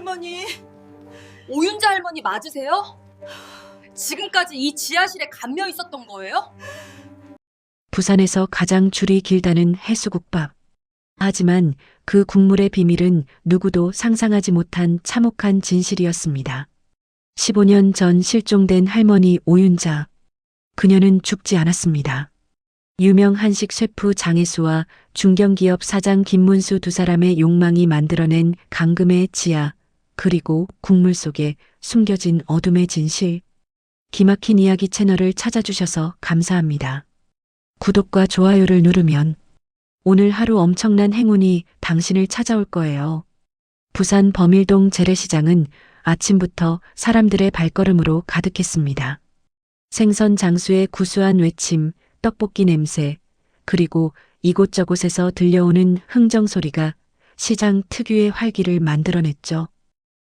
할머니. 오윤자 할머니 맞으세요? 지금까지 이 지하실에 감겨 있었던 거예요? 부산에서 가장 줄이 길다는 해수국밥. 하지만 그 국물의 비밀은 누구도 상상하지 못한 참혹한 진실이었습니다. 15년 전 실종된 할머니 오윤자. 그녀는 죽지 않았습니다. 유명 한식 셰프 장혜수와 중견기업 사장 김문수 두 사람의 욕망이 만들어낸 강금의 지하, 그리고 국물 속에 숨겨진 어둠의 진실. 기막힌 이야기 채널을 찾아주셔서 감사합니다. 구독과 좋아요를 누르면 오늘 하루 엄청난 행운이 당신을 찾아올 거예요. 부산 범일동 재래시장은 아침부터 사람들의 발걸음으로 가득했습니다. 생선 장수의 구수한 외침, 떡볶이 냄새, 그리고 이곳저곳에서 들려오는 흥정 소리가 시장 특유의 활기를 만들어냈죠.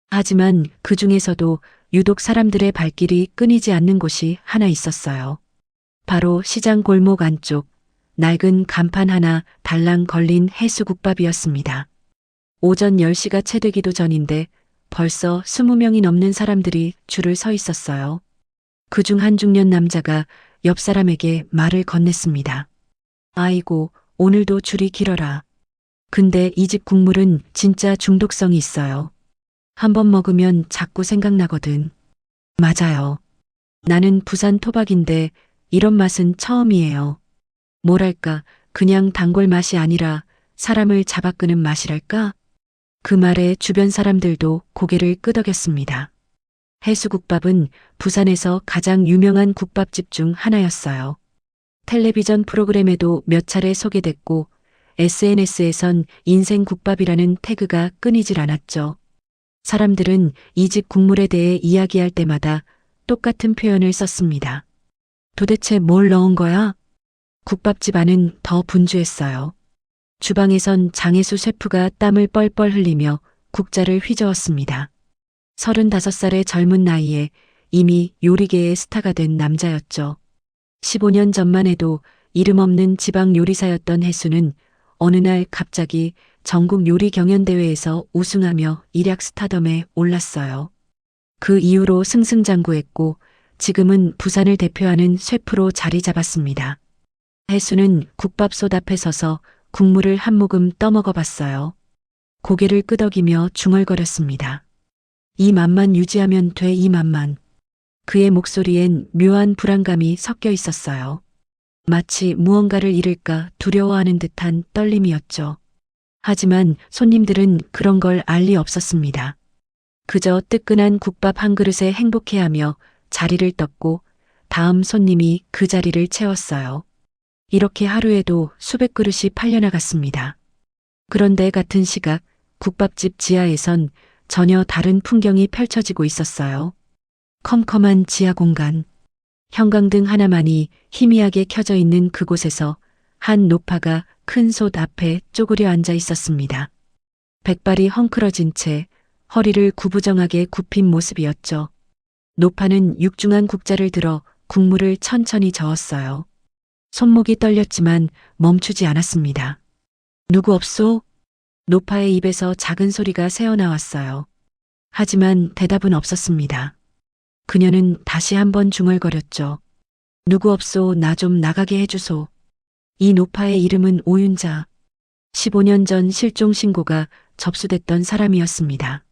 하지만 그 중에서도 유독 사람들의 발길이 끊이지 않는 곳이 하나 있었어요. 바로 시장 골목 안쪽, 낡은 간판 하나 달랑 걸린 해수국밥이었습니다. 오전 10시가 채 되기도 전인데 벌써 20명이 넘는 사람들이 줄을 서 있었어요. 그중 한 중년 남자가 옆 사람에게 말을 건넸습니다. 아이고, 오늘도 줄이 길어라. 근데 이 집 국물은 진짜 중독성이 있어요. 한번 먹으면 자꾸 생각나거든. 맞아요. 나는 부산 토박인데 이런 맛은 처음이에요. 뭐랄까, 그냥 단골 맛이 아니라 사람을 잡아끄는 맛이랄까? 그 말에 주변 사람들도 고개를 끄덕였습니다. 해수국밥은 부산에서 가장 유명한 국밥집 중 하나였어요. 텔레비전 프로그램에도 몇 차례 소개됐고 SNS에선 인생국밥이라는 태그가 끊이질 않았죠. 사람들은 이 집 국물에 대해 이야기할 때마다 똑같은 표현을 썼습니다. 도대체 뭘 넣은 거야? 국밥집 안은 더 분주했어요. 주방에선 장혜수 셰프가 땀을 뻘뻘 흘리며 국자를 휘저었습니다. 35살의 젊은 나이에 이미 요리계의 스타가 된 남자였죠. 15년 전만 해도 이름 없는 지방 요리사였던 혜수는 어느 날 갑자기 전국 요리 경연대회에서 우승하며 일약 스타덤에 올랐어요. 그 이후로 승승장구했고 지금은 부산을 대표하는 셰프로 자리 잡았습니다. 혜수는 국밥솥 앞에 서서 국물을 한 모금 떠먹어 봤어요. 고개를 끄덕이며 중얼거렸습니다. 이 맛만 유지하면 돼, 이 맛만. 그의 목소리엔 묘한 불안감이 섞여 있었어요. 마치 무언가를 잃을까 두려워하는 듯한 떨림이었죠. 하지만 손님들은 그런 걸 알 리 없었습니다. 그저 뜨끈한 국밥 한 그릇에 행복해하며 자리를 떴고 다음 손님이 그 자리를 채웠어요. 이렇게 하루에도 수백 그릇이 팔려나갔습니다. 그런데 같은 시각 국밥집 지하에선 전혀 다른 풍경이 펼쳐지고 있었어요. 컴컴한 지하 공간. 형광등 하나만이 희미하게 켜져 있는 그곳에서 한 노파가 큰 솥 앞에 쪼그려 앉아 있었습니다. 백발이 헝클어진 채 허리를 구부정하게 굽힌 모습이었죠. 노파는 육중한 국자를 들어 국물을 천천히 저었어요. 손목이 떨렸지만 멈추지 않았습니다. 누구 없소? 노파의 입에서 작은 소리가 새어나왔어요. 하지만 대답은 없었습니다. 그녀는 다시 한번 중얼거렸죠. 누구 없소, 나 좀 나가게 해주소. 이 노파의 이름은 오윤자. 15년 전 실종 신고가 접수됐던 사람이었습니다.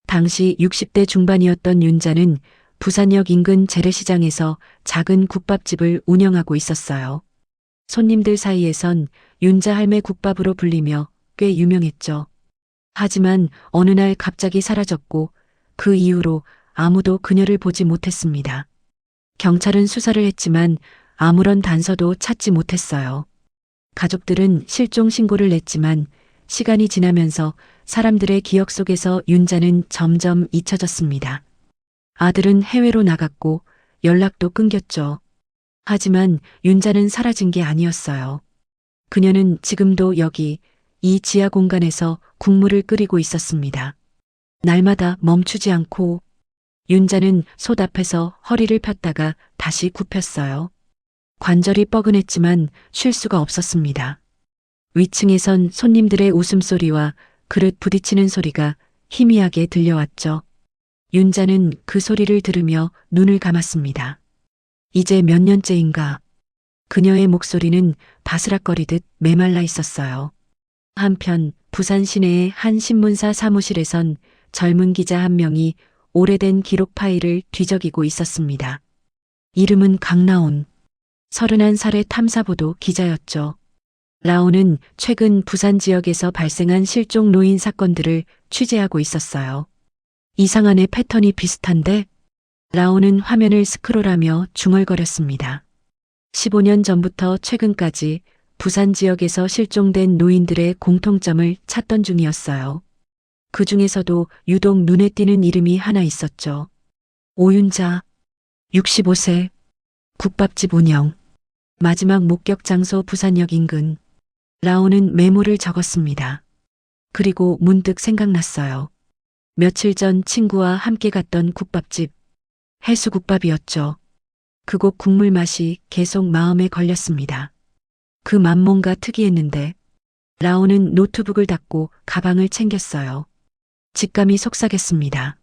당시 60대 중반이었던 윤자는 부산역 인근 재래시장에서 작은 국밥집을 운영하고 있었어요. 손님들 사이에선 윤자 할매 국밥으로 불리며 꽤 유명했죠. 하지만 어느 날 갑자기 사라졌고 그 이후로 아무도 그녀를 보지 못했습니다. 경찰은 수사를 했지만 아무런 단서도 찾지 못했어요. 가족들은 실종 신고를 냈지만 시간이 지나면서 사람들의 기억 속에서 윤자는 점점 잊혀졌습니다. 아들은 해외로 나갔고 연락도 끊겼죠. 하지만 윤자는 사라진 게 아니었어요. 그녀는 지금도 여기 이 지하 공간에서 국물을 끓이고 있었습니다. 날마다 멈추지 않고 윤자는 솥 앞에서 허리를 폈다가 다시 굽혔어요. 관절이 뻐근했지만 쉴 수가 없었습니다. 위층에선 손님들의 웃음소리와 그릇 부딪히는 소리가 희미하게 들려왔죠. 윤자는 그 소리를 들으며 눈을 감았습니다. 이제 몇 년째인가. 그녀의 목소리는 바스락거리듯 메말라 있었어요. 한편 부산 시내의 한 신문사 사무실에선 젊은 기자 한 명이 오래된 기록 파일을 뒤적이고 있었습니다. 이름은 강나온. 31살의 탐사보도 기자였죠. 라온은 최근 부산 지역에서 발생한 실종 노인 사건들을 취재하고 있었어요. 이상한의 패턴이 비슷한데? 라온은 화면을 스크롤하며 중얼거렸습니다. 15년 전부터 최근까지 부산 지역에서 실종된 노인들의 공통점을 찾던 중이었어요. 그 중에서도 유독 눈에 띄는 이름이 하나 있었죠. 오윤자, 65세, 국밥집 운영, 마지막 목격 장소 부산역 인근. 라온은 메모를 적었습니다. 그리고 문득 생각났어요. 며칠 전 친구와 함께 갔던 국밥집, 해수국밥이었죠. 그곳 국물 맛이 계속 마음에 걸렸습니다. 그 맛 뭔가 특이했는데 라온은 노트북을 닫고 가방을 챙겼어요. 직감이 속삭였습니다.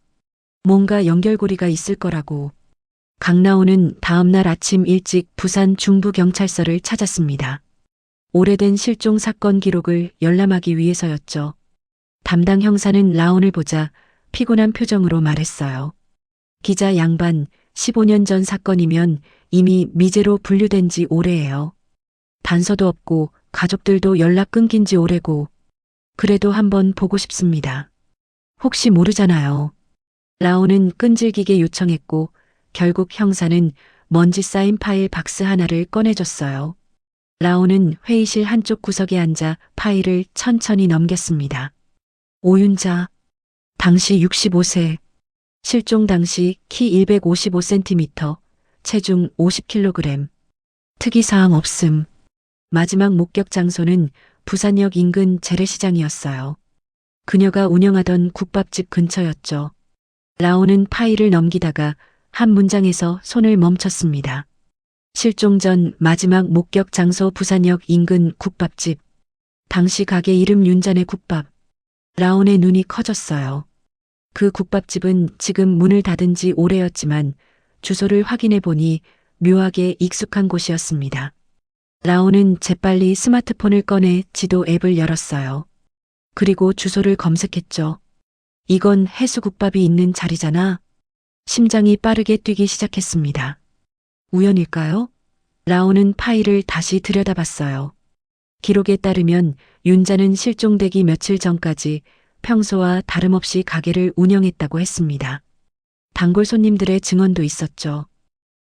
뭔가 연결고리가 있을 거라고. 강나온은 다음날 아침 일찍 부산 중부경찰서를 찾았습니다. 오래된 실종 사건 기록을 열람하기 위해서였죠. 담당 형사는 라온을 보자 피곤한 표정으로 말했어요. 기자 양반, 15년 전 사건이면 이미 미제로 분류된 지 오래예요. 단서도 없고 가족들도 연락 끊긴 지 오래고. 그래도 한번 보고 싶습니다. 혹시 모르잖아요. 라온은 끈질기게 요청했고 결국 형사는 먼지 쌓인 파일 박스 하나를 꺼내줬어요. 라온은 회의실 한쪽 구석에 앉아 파일을 천천히 넘겼습니다. 오윤자, 당시 65세, 실종 당시 키 155cm, 체중 50kg, 특이사항 없음. 마지막 목격 장소는 부산역 인근 재래시장이었어요. 그녀가 운영하던 국밥집 근처였죠. 라온은 파일을 넘기다가 한 문장에서 손을 멈췄습니다. 실종 전 마지막 목격 장소 부산역 인근 국밥집. 당시 가게 이름 윤잔의 국밥. 라온의 눈이 커졌어요. 그 국밥집은 지금 문을 닫은 지 오래였지만 주소를 확인해 보니 묘하게 익숙한 곳이었습니다. 라온은 재빨리 스마트폰을 꺼내 지도 앱을 열었어요. 그리고 주소를 검색했죠. 이건 해수국밥이 있는 자리잖아. 심장이 빠르게 뛰기 시작했습니다. 우연일까요? 라온은 파일을 다시 들여다봤어요. 기록에 따르면 윤자는 실종되기 며칠 전까지 평소와 다름없이 가게를 운영했다고 했습니다. 단골 손님들의 증언도 있었죠.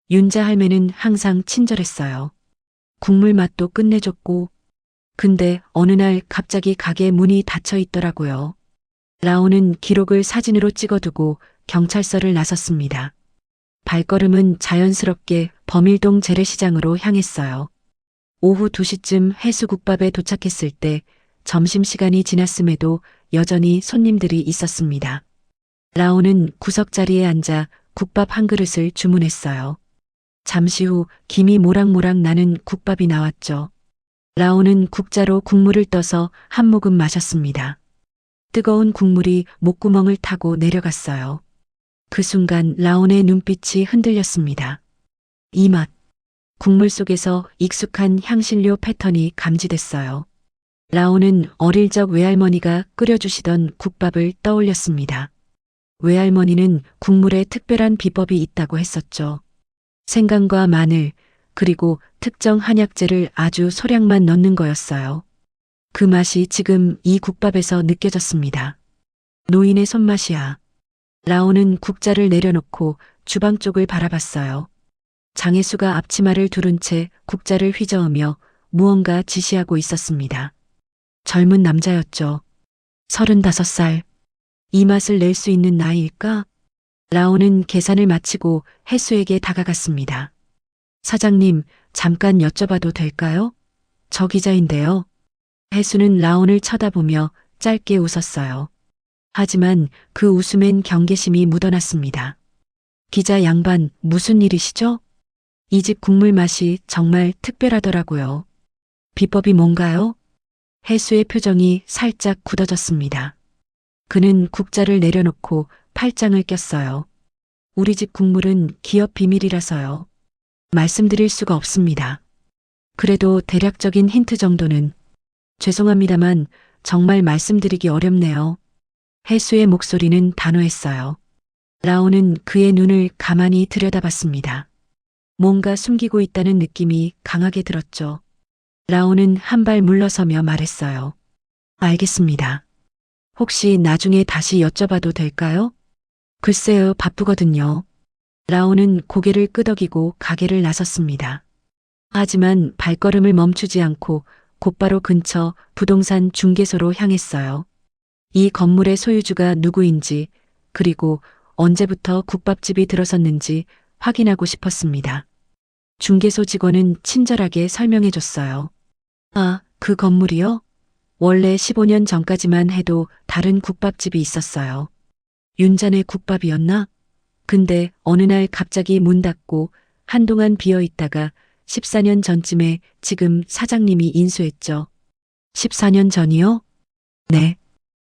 윤자 할매는 항상 친절했어요. 국물 맛도 끝내줬고. 근데 어느 날 갑자기 가게 문이 닫혀 있더라고요. 라온은 기록을 사진으로 찍어두고 경찰서를 나섰습니다. 발걸음은 자연스럽게 범일동 재래시장으로 향했어요. 오후 2시쯤 해수국밥에 도착했을 때 점심시간이 지났음에도 여전히 손님들이 있었습니다. 라온은 구석자리에 앉아 국밥 한 그릇을 주문했어요. 잠시 후 김이 모락모락 나는 국밥이 나왔죠. 라온은 국자로 국물을 떠서 한 모금 마셨습니다. 뜨거운 국물이 목구멍을 타고 내려갔어요. 그 순간 라온의 눈빛이 흔들렸습니다. 이 맛. 국물 속에서 익숙한 향신료 패턴이 감지됐어요. 라온은 어릴 적 외할머니가 끓여주시던 국밥을 떠올렸습니다. 외할머니는 국물에 특별한 비법이 있다고 했었죠. 생강과 마늘, 그리고 특정 한약재를 아주 소량만 넣는 거였어요. 그 맛이 지금 이 국밥에서 느껴졌습니다. 노인의 손맛이야. 라온은 국자를 내려놓고 주방 쪽을 바라봤어요. 장혜수가 앞치마를 두른 채 국자를 휘저으며 무언가 지시하고 있었습니다. 젊은 남자였죠. 35살. 이 맛을 낼 수 있는 나이일까? 라온은 계산을 마치고 혜수에게 다가갔습니다. 사장님, 잠깐 여쭤봐도 될까요? 저 기자인데요. 혜수는 라온을 쳐다보며 짧게 웃었어요. 하지만 그 웃음엔 경계심이 묻어났습니다. 기자 양반, 무슨 일이시죠? 이 집 국물 맛이 정말 특별하더라고요. 비법이 뭔가요? 혜수의 표정이 살짝 굳어졌습니다. 그는 국자를 내려놓고 팔짱을 꼈어요. 우리 집 국물은 기업 비밀이라서요. 말씀드릴 수가 없습니다. 그래도 대략적인 힌트 정도는. 죄송합니다만 정말 말씀드리기 어렵네요. 혜수의 목소리는 단호했어요. 라온은 그의 눈을 가만히 들여다봤습니다. 뭔가 숨기고 있다는 느낌이 강하게 들었죠. 라온은 한 발 물러서며 말했어요. 알겠습니다. 혹시 나중에 다시 여쭤봐도 될까요? 글쎄요, 바쁘거든요. 라온은 고개를 끄덕이고 가게를 나섰습니다. 하지만 발걸음을 멈추지 않고 곧바로 근처 부동산 중개소로 향했어요. 이 건물의 소유주가 누구인지, 그리고 언제부터 국밥집이 들어섰는지 확인하고 싶었습니다. 중개소 직원은 친절하게 설명해 줬어요. 아, 그 건물이요? 원래 15년 전까지만 해도 다른 국밥집이 있었어요. 윤잔의 국밥이었나? 근데 어느 날 갑자기 문 닫고 한동안 비어 있다가 14년 전쯤에 지금 사장님이 인수했죠. 14년 전이요? 네.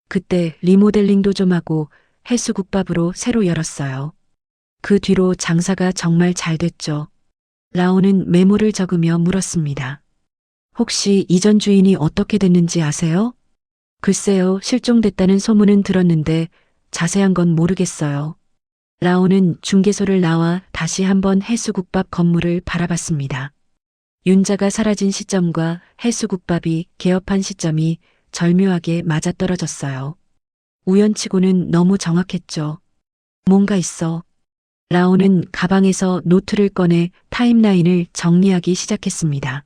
그때 리모델링도 좀 하고 해수국밥으로 새로 열었어요. 그 뒤로 장사가 정말 잘 됐죠. 라온은 메모를 적으며 물었습니다. 혹시 이전 주인이 어떻게 됐는지 아세요? 글쎄요, 실종됐다는 소문은 들었는데 자세한 건 모르겠어요. 라온은 중개소를 나와 다시 한번 해수국밥 건물을 바라봤습니다. 윤자가 사라진 시점과 해수국밥이 개업한 시점이 절묘하게 맞아떨어졌어요. 우연치고는 너무 정확했죠. 뭔가 있어. 라온은 가방에서 노트를 꺼내 타임라인을 정리하기 시작했습니다.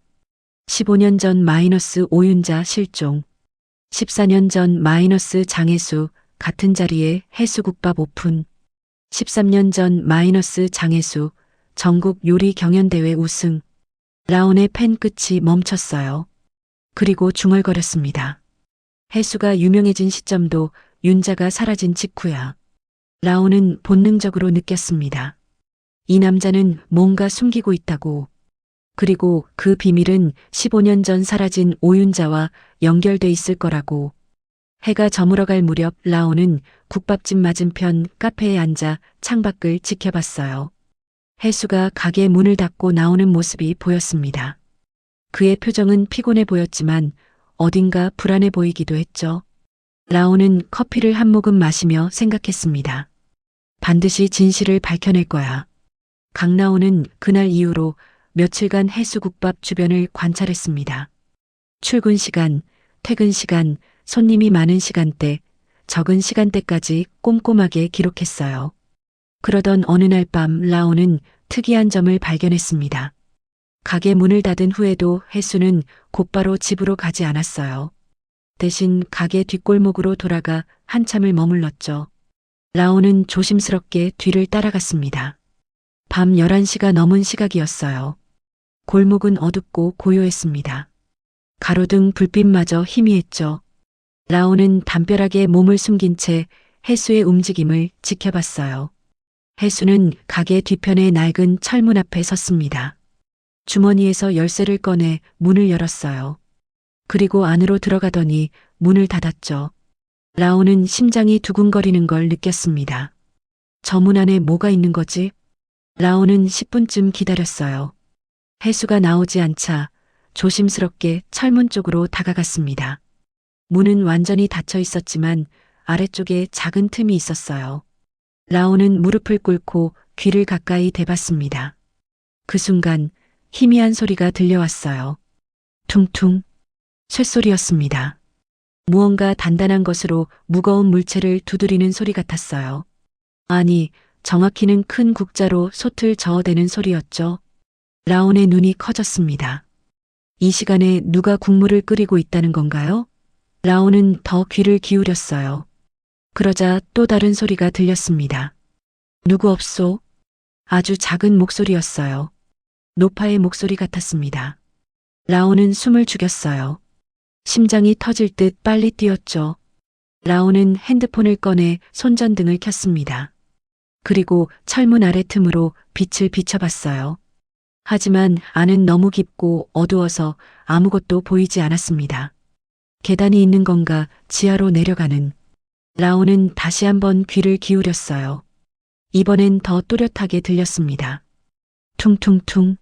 15년 전 마이너스 오윤자 실종. 14년 전 마이너스 장혜수 같은 자리에 해수국밥 오픈. 13년 전 마이너스 장혜수 전국 요리 경연대회 우승. 라온의 펜 끝이 멈췄어요. 그리고 중얼거렸습니다. 해수가 유명해진 시점도 윤자가 사라진 직후야. 라온은 본능적으로 느꼈습니다. 이 남자는 뭔가 숨기고 있다고. 그리고 그 비밀은 15년 전 사라진 오윤자와 연결돼 있을 거라고. 해가 저물어갈 무렵 라온은 국밥집 맞은편 카페에 앉아 창밖을 지켜봤어요. 해수가 가게 문을 닫고 나오는 모습이 보였습니다. 그의 표정은 피곤해 보였지만 어딘가 불안해 보이기도 했죠. 라온은 커피를 한 모금 마시며 생각했습니다. 반드시 진실을 밝혀낼 거야. 강라온은 그날 이후로 며칠간 해수국밥 주변을 관찰했습니다. 출근 시간, 퇴근 시간, 손님이 많은 시간대, 적은 시간대까지 꼼꼼하게 기록했어요. 그러던 어느 날 밤 라온은 특이한 점을 발견했습니다. 가게 문을 닫은 후에도 해수는 곧바로 집으로 가지 않았어요. 대신 가게 뒷골목으로 돌아가 한참을 머물렀죠. 라온은 조심스럽게 뒤를 따라갔습니다. 밤 11시가 넘은 시각이었어요. 골목은 어둡고 고요했습니다. 가로등 불빛마저 희미했죠. 라온은 담벼락에 몸을 숨긴 채 해수의 움직임을 지켜봤어요. 해수는 가게 뒤편의 낡은 철문 앞에 섰습니다. 주머니에서 열쇠를 꺼내 문을 열었어요. 그리고 안으로 들어가더니 문을 닫았죠. 라온은 심장이 두근거리는 걸 느꼈습니다. 저 문 안에 뭐가 있는 거지? 라온은 10분쯤 기다렸어요. 해수가 나오지 않자 조심스럽게 철문 쪽으로 다가갔습니다. 문은 완전히 닫혀 있었지만 아래쪽에 작은 틈이 있었어요. 라온은 무릎을 꿇고 귀를 가까이 대봤습니다. 그 순간 희미한 소리가 들려왔어요. 퉁퉁. 쇳소리였습니다. 무언가 단단한 것으로 무거운 물체를 두드리는 소리 같았어요. 아니, 정확히는 큰 국자로 솥을 저어대는 소리였죠. 라온의 눈이 커졌습니다. 이 시간에 누가 국물을 끓이고 있다는 건가요? 라온은 더 귀를 기울였어요. 그러자 또 다른 소리가 들렸습니다. 누구 없소? 아주 작은 목소리였어요. 노파의 목소리 같았습니다. 라온은 숨을 죽였어요. 심장이 터질 듯 빨리 뛰었죠. 라온은 핸드폰을 꺼내 손전등을 켰습니다. 그리고 철문 아래 틈으로 빛을 비춰봤어요. 하지만 안은 너무 깊고 어두워서 아무것도 보이지 않았습니다. 계단이 있는 건가 지하로 내려가는. 라온은 다시 한번 귀를 기울였어요. 이번엔 더 또렷하게 들렸습니다. 퉁퉁퉁.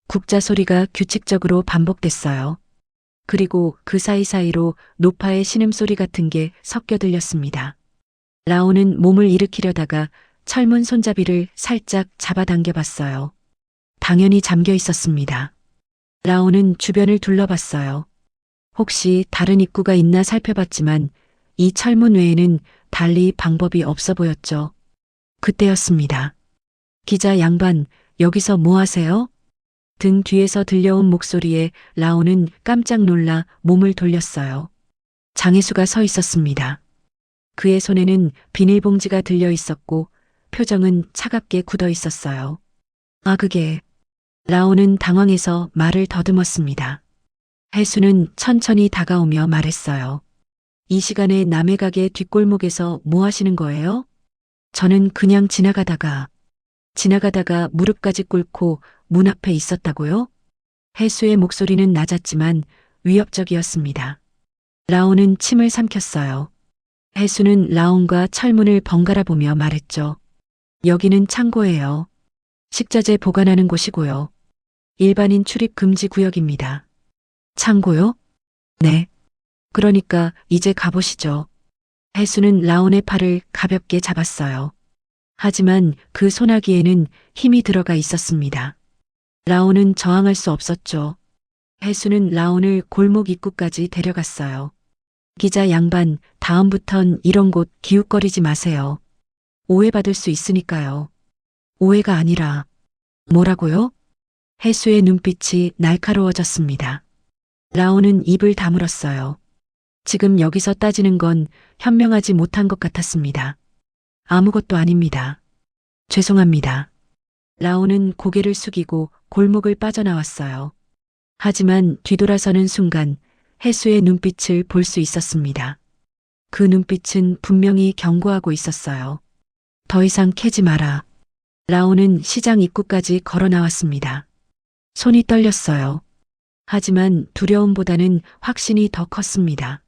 국자 소리가 규칙적으로 반복됐어요. 그리고 그 사이사이로 노파의 신음소리 같은 게 섞여 들렸습니다. 라온은 몸을 일으키려다가 철문 손잡이를 살짝 잡아당겨 봤어요. 당연히 잠겨 있었습니다. 라온은 주변을 둘러봤어요. 혹시 다른 입구가 있나 살펴봤지만 이 철문 외에는 달리 방법이 없어 보였죠. 그때였습니다. 기자 양반, 여기서 뭐 하세요? 등 뒤에서 들려온 목소리에 라온은 깜짝 놀라 몸을 돌렸어요. 장혜수가 서 있었습니다. 그의 손에는 비닐봉지가 들려 있었고 표정은 차갑게 굳어 있었어요. 아, 그게... 라온은 당황해서 말을 더듬었습니다. 혜수는 천천히 다가오며 말했어요. 이 시간에 남의 가게 뒷골목에서 뭐 하시는 거예요? 저는 그냥 지나가다가 무릎까지 꿇고 문 앞에 있었다고요? 혜수의 목소리는 낮았지만 위협적이었습니다. 라온은 침을 삼켰어요. 혜수는 라온과 철문을 번갈아 보며 말했죠. 여기는 창고예요. 식자재 보관하는 곳이고요. 일반인 출입 금지 구역입니다. 창고요? 네. 그러니까 이제 가보시죠. 혜수는 라온의 팔을 가볍게 잡았어요. 하지만 그 소나기에는 힘이 들어가 있었습니다. 라온은 저항할 수 없었죠. 혜수는 라온을 골목 입구까지 데려갔어요. 기자 양반, 다음부턴 이런 곳 기웃거리지 마세요. 오해받을 수 있으니까요. 오해가 아니라... 뭐라고요? 혜수의 눈빛이 날카로워졌습니다. 라온은 입을 다물었어요. 지금 여기서 따지는 건 현명하지 못한 것 같았습니다. 아무것도 아닙니다. 죄송합니다. 라온은 고개를 숙이고 골목을 빠져나왔어요. 하지만 뒤돌아서는 순간 혜수의 눈빛을 볼 수 있었습니다. 그 눈빛은 분명히 경고하고 있었어요. 더 이상 캐지 마라. 라온은 시장 입구까지 걸어 나왔습니다. 손이 떨렸어요. 하지만 두려움보다는 확신이 더 컸습니다.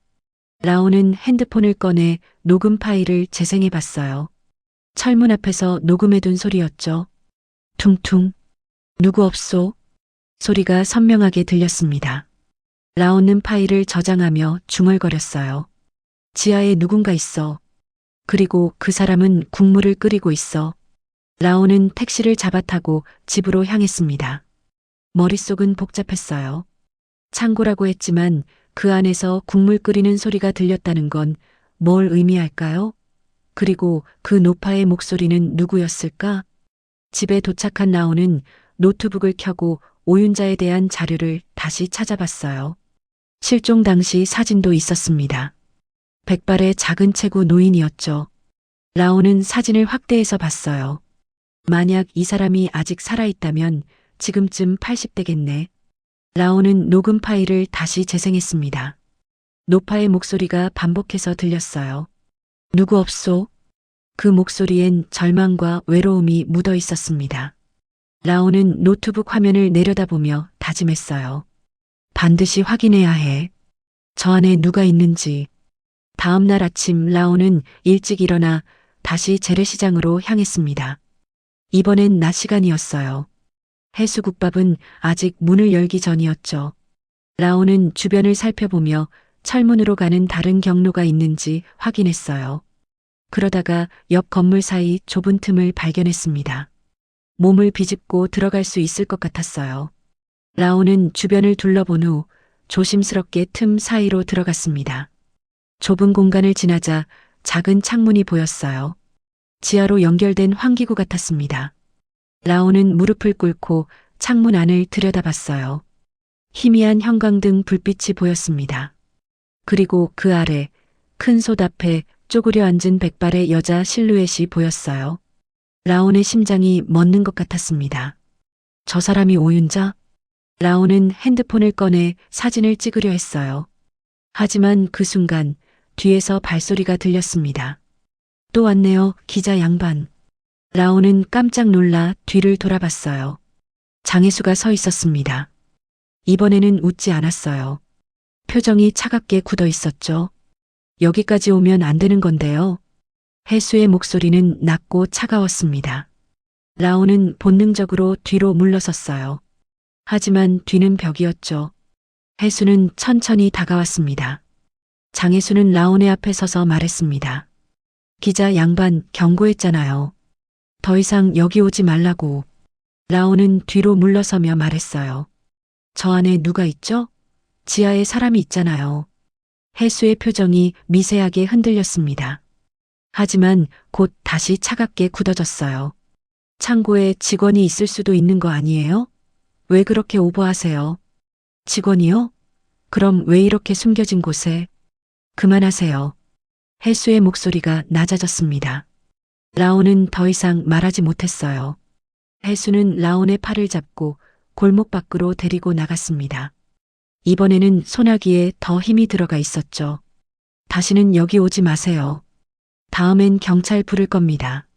라온은 핸드폰을 꺼내 녹음 파일을 재생해 봤어요. 철문 앞에서 녹음해둔 소리였죠. 퉁퉁. 누구 없소? 소리가 선명하게 들렸습니다. 라온은 파일을 저장하며 중얼거렸어요. 지하에 누군가 있어. 그리고 그 사람은 국물을 끓이고 있어. 라온은 택시를 잡아타고 집으로 향했습니다. 머릿속은 복잡했어요. 창고라고 했지만 그 안에서 국물 끓이는 소리가 들렸다는 건 뭘 의미할까요? 그리고 그 노파의 목소리는 누구였을까? 집에 도착한 라온은 노트북을 켜고 오윤자에 대한 자료를 다시 찾아봤어요. 실종 당시 사진도 있었습니다. 백발의 작은 체구 노인이었죠. 라온은 사진을 확대해서 봤어요. 만약 이 사람이 아직 살아있다면 지금쯤 80대겠네. 라온은 녹음 파일을 다시 재생했습니다. 노파의 목소리가 반복해서 들렸어요. 누구 없소? 그 목소리엔 절망과 외로움이 묻어 있었습니다. 라온은 노트북 화면을 내려다보며 다짐했어요. 반드시 확인해야 해. 저 안에 누가 있는지. 다음 날 아침 라온은 일찍 일어나 다시 재래시장으로 향했습니다. 이번엔 낮 시간이었어요. 해수국밥은 아직 문을 열기 전이었죠. 라온은 주변을 살펴보며 철문으로 가는 다른 경로가 있는지 확인했어요. 그러다가 옆 건물 사이 좁은 틈을 발견했습니다. 몸을 비집고 들어갈 수 있을 것 같았어요. 라온은 주변을 둘러본 후 조심스럽게 틈 사이로 들어갔습니다. 좁은 공간을 지나자 작은 창문이 보였어요. 지하로 연결된 환기구 같았습니다. 라온은 무릎을 꿇고 창문 안을 들여다봤어요. 희미한 형광등 불빛이 보였습니다. 그리고 그 아래 큰 솥 앞에 쪼그려 앉은 백발의 여자 실루엣이 보였어요. 라온의 심장이 멎는 것 같았습니다. 저 사람이 오윤자? 라온은 핸드폰을 꺼내 사진을 찍으려 했어요. 하지만 그 순간 뒤에서 발소리가 들렸습니다. 또 왔네요, 기자 양반. 라온은 깜짝 놀라 뒤를 돌아봤어요. 장혜수가 서 있었습니다. 이번에는 웃지 않았어요. 표정이 차갑게 굳어 있었죠. 여기까지 오면 안 되는 건데요. 혜수의 목소리는 낮고 차가웠습니다. 라온은 본능적으로 뒤로 물러섰어요. 하지만 뒤는 벽이었죠. 혜수는 천천히 다가왔습니다. 장혜수는 라온의 앞에 서서 말했습니다. 기자 양반 경고했잖아요. 더 이상 여기 오지 말라고. 라온은 뒤로 물러서며 말했어요. 저 안에 누가 있죠? 지하에 사람이 있잖아요. 혜수의 표정이 미세하게 흔들렸습니다. 하지만 곧 다시 차갑게 굳어졌어요. 창고에 직원이 있을 수도 있는 거 아니에요? 왜 그렇게 오버하세요? 직원이요? 그럼 왜 이렇게 숨겨진 곳에? 그만하세요. 혜수의 목소리가 낮아졌습니다. 라온은 더 이상 말하지 못했어요. 혜수는 라온의 팔을 잡고 골목 밖으로 데리고 나갔습니다. 이번에는 소나기에 더 힘이 들어가 있었죠. 다시는 여기 오지 마세요. 다음엔 경찰 부를 겁니다.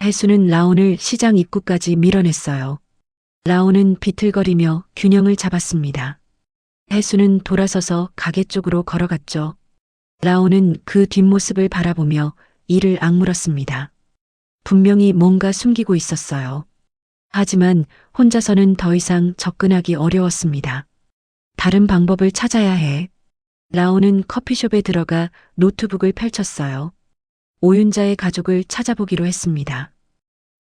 혜수는 라온을 시장 입구까지 밀어냈어요. 라온은 비틀거리며 균형을 잡았습니다. 혜수는 돌아서서 가게 쪽으로 걸어갔죠. 라온은 그 뒷모습을 바라보며 이를 악물었습니다. 분명히 뭔가 숨기고 있었어요. 하지만 혼자서는 더 이상 접근하기 어려웠습니다. 다른 방법을 찾아야 해. 라온은 커피숍에 들어가 노트북을 펼쳤어요. 오윤자의 가족을 찾아보기로 했습니다.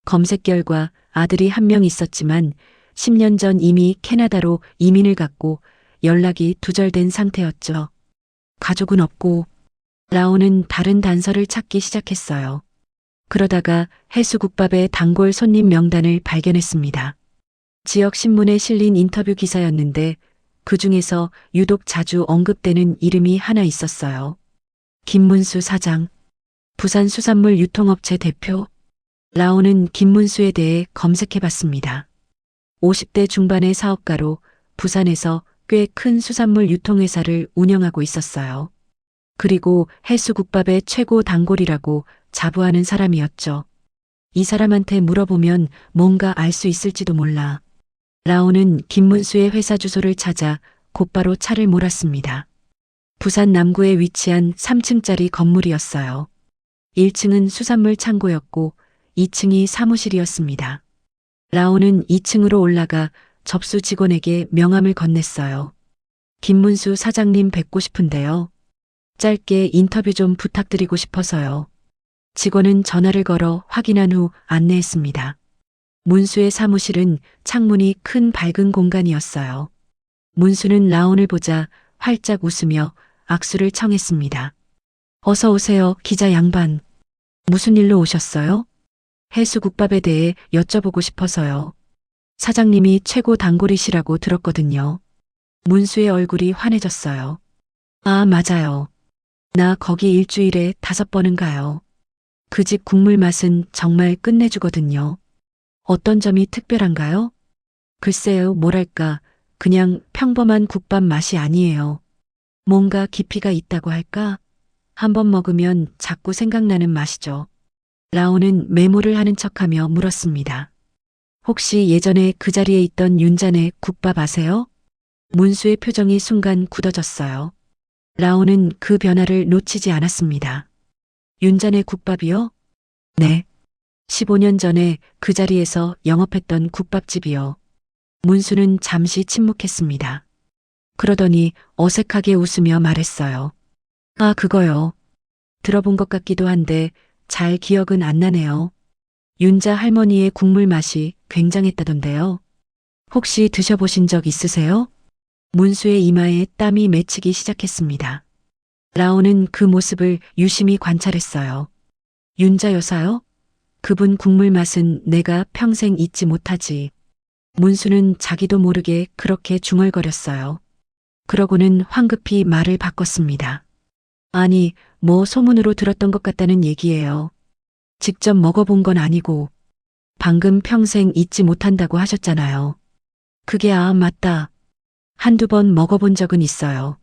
검색 결과 아들이 한 명 있었지만 10년 전 이미 캐나다로 이민을 갔고 연락이 두절된 상태였죠. 가족은 없고 라온은 다른 단서를 찾기 시작했어요. 그러다가 해수국밥의 단골 손님 명단을 발견했습니다. 지역 신문에 실린 인터뷰 기사였는데 그 중에서 유독 자주 언급되는 이름이 하나 있었어요. 김문수 사장, 부산 수산물 유통업체 대표. 라온은 김문수에 대해 검색해봤습니다. 50대 중반의 사업가로 부산에서 꽤 큰 수산물 유통회사를 운영하고 있었어요. 그리고 해수국밥의 최고 단골이라고 자부하는 사람이었죠. 이 사람한테 물어보면 뭔가 알 수 있을지도 몰라. 라온은 김문수의 회사 주소를 찾아 곧바로 차를 몰았습니다. 부산 남구에 위치한 3층짜리 건물이었어요. 1층은 수산물 창고였고 2층이 사무실이었습니다. 라온은 2층으로 올라가 접수 직원에게 명함을 건넸어요. 김문수 사장님 뵙고 싶은데요. 짧게 인터뷰 좀 부탁드리고 싶어서요. 직원은 전화를 걸어 확인한 후 안내했습니다. 문수의 사무실은 창문이 큰 밝은 공간이었어요. 문수는 라온을 보자 활짝 웃으며 악수를 청했습니다. 어서 오세요, 기자 양반. 무슨 일로 오셨어요? 해수국밥에 대해 여쭤보고 싶어서요. 사장님이 최고 단골이시라고 들었거든요. 문수의 얼굴이 환해졌어요. 아, 맞아요. 나 거기 일주일에 5번은 가요. 그 집 국물 맛은 정말 끝내주거든요. 어떤 점이 특별한가요? 글쎄요, 뭐랄까, 그냥 평범한 국밥 맛이 아니에요. 뭔가 깊이가 있다고 할까? 한번 먹으면 자꾸 생각나는 맛이죠. 라온은 메모를 하는 척하며 물었습니다. 혹시 예전에 그 자리에 있던 윤잔의 국밥 아세요? 문수의 표정이 순간 굳어졌어요. 라온은 그 변화를 놓치지 않았습니다. 윤잔의 국밥이요? 네. 15년 전에 그 자리에서 영업했던 국밥집이요. 문수는 잠시 침묵했습니다. 그러더니 어색하게 웃으며 말했어요. 아, 그거요. 들어본 것 같기도 한데 잘 기억은 안 나네요. 윤자 할머니의 국물 맛이 굉장했다던데요. 혹시 드셔보신 적 있으세요? 문수의 이마에 땀이 맺히기 시작했습니다. 라온은 그 모습을 유심히 관찰했어요. 윤자 여사요? 그분 국물 맛은 내가 평생 잊지 못하지. 문수는 자기도 모르게 그렇게 중얼거렸어요. 그러고는 황급히 말을 바꿨습니다. 아니, 뭐 소문으로 들었던 것 같다는 얘기예요. 직접 먹어본 건 아니고 방금 평생 잊지 못한다고 하셨잖아요. 그게 맞다. 한두 번 먹어본 적은 있어요.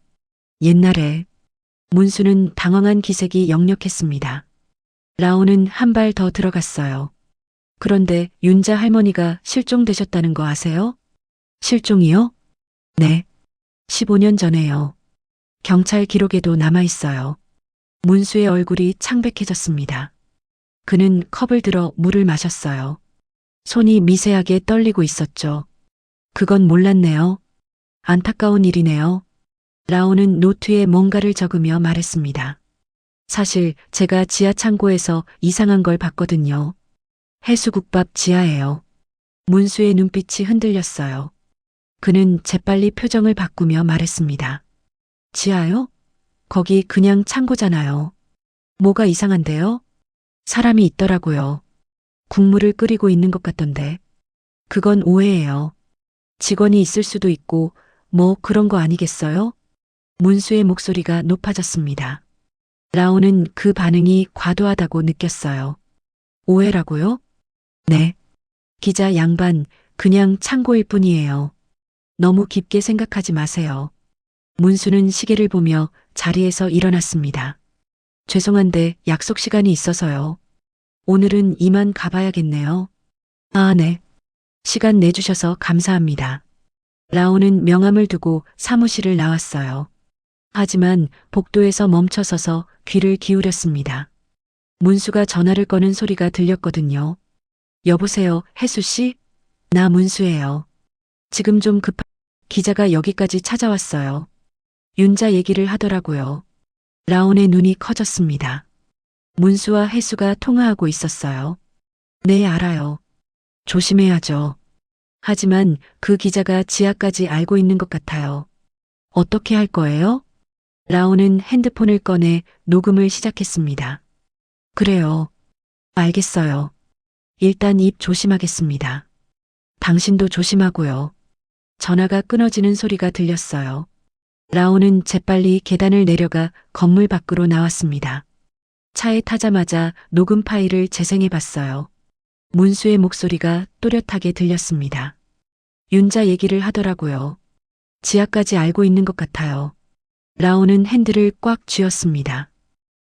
옛날에. 문수는 당황한 기색이 역력했습니다. 라온은 한 발 더 들어갔어요. 그런데 윤자 할머니가 실종되셨다는 거 아세요? 실종이요? 네. 15년 전에요. 경찰 기록에도 남아있어요. 문수의 얼굴이 창백해졌습니다. 그는 컵을 들어 물을 마셨어요. 손이 미세하게 떨리고 있었죠. 그건 몰랐네요. 안타까운 일이네요. 라온은 노트에 뭔가를 적으며 말했습니다. 사실 제가 지하 창고에서 이상한 걸 봤거든요. 해수국밥 지하예요. 문수의 눈빛이 흔들렸어요. 그는 재빨리 표정을 바꾸며 말했습니다. 지하요? 거기 그냥 창고잖아요. 뭐가 이상한데요? 사람이 있더라고요. 국물을 끓이고 있는 것 같던데. 그건 오해예요. 직원이 있을 수도 있고 뭐 그런 거 아니겠어요? 문수의 목소리가 높아졌습니다. 라온은 그 반응이 과도하다고 느꼈어요. 오해라고요? 네. 기자 양반, 그냥 창고일 뿐이에요. 너무 깊게 생각하지 마세요. 문수는 시계를 보며 자리에서 일어났습니다. 죄송한데 약속 시간이 있어서요. 오늘은 이만 가봐야겠네요. 아, 네. 시간 내주셔서 감사합니다. 라온은 명함을 두고 사무실을 나왔어요. 하지만 복도에서 멈춰서서 귀를 기울였습니다. 문수가 전화를 꺼는 소리가 들렸거든요. 여보세요, 혜수 씨? 나 문수예요. 지금 좀 기자가 여기까지 찾아왔어요. 윤자 얘기를 하더라고요. 라온의 눈이 커졌습니다. 문수와 혜수가 통화하고 있었어요. 네, 알아요. 조심해야죠. 하지만 그 기자가 지하까지 알고 있는 것 같아요. 어떻게 할 거예요? 라온은 핸드폰을 꺼내 녹음을 시작했습니다. 그래요. 알겠어요. 일단 입 조심하겠습니다. 당신도 조심하고요. 전화가 끊어지는 소리가 들렸어요. 라온은 재빨리 계단을 내려가 건물 밖으로 나왔습니다. 차에 타자마자 녹음 파일을 재생해 봤어요. 문수의 목소리가 또렷하게 들렸습니다. 윤자 얘기를 하더라고요. 지하까지 알고 있는 것 같아요. 라온은 핸들을 꽉 쥐었습니다.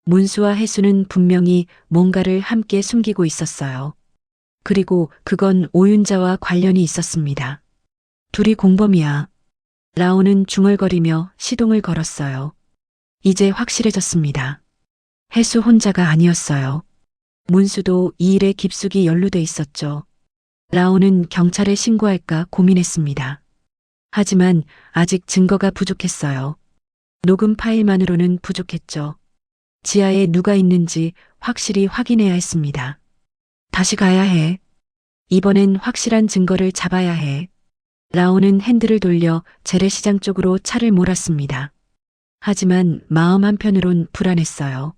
문수와 혜수는 분명히 뭔가를 함께 숨기고 있었어요. 그리고 그건 오윤자와 관련이 있었습니다. 둘이 공범이야. 라온은 중얼거리며 시동을 걸었어요. 이제 확실해졌습니다. 혜수 혼자가 아니었어요. 문수도 이 일에 깊숙이 연루돼 있었죠. 라온은 경찰에 신고할까 고민했습니다. 하지만 아직 증거가 부족했어요. 녹음 파일만으로는 부족했죠. 지하에 누가 있는지 확실히 확인해야 했습니다. 다시 가야 해. 이번엔 확실한 증거를 잡아야 해. 라온은 핸들을 돌려 재래시장 쪽으로 차를 몰았습니다. 하지만 마음 한편으론 불안했어요.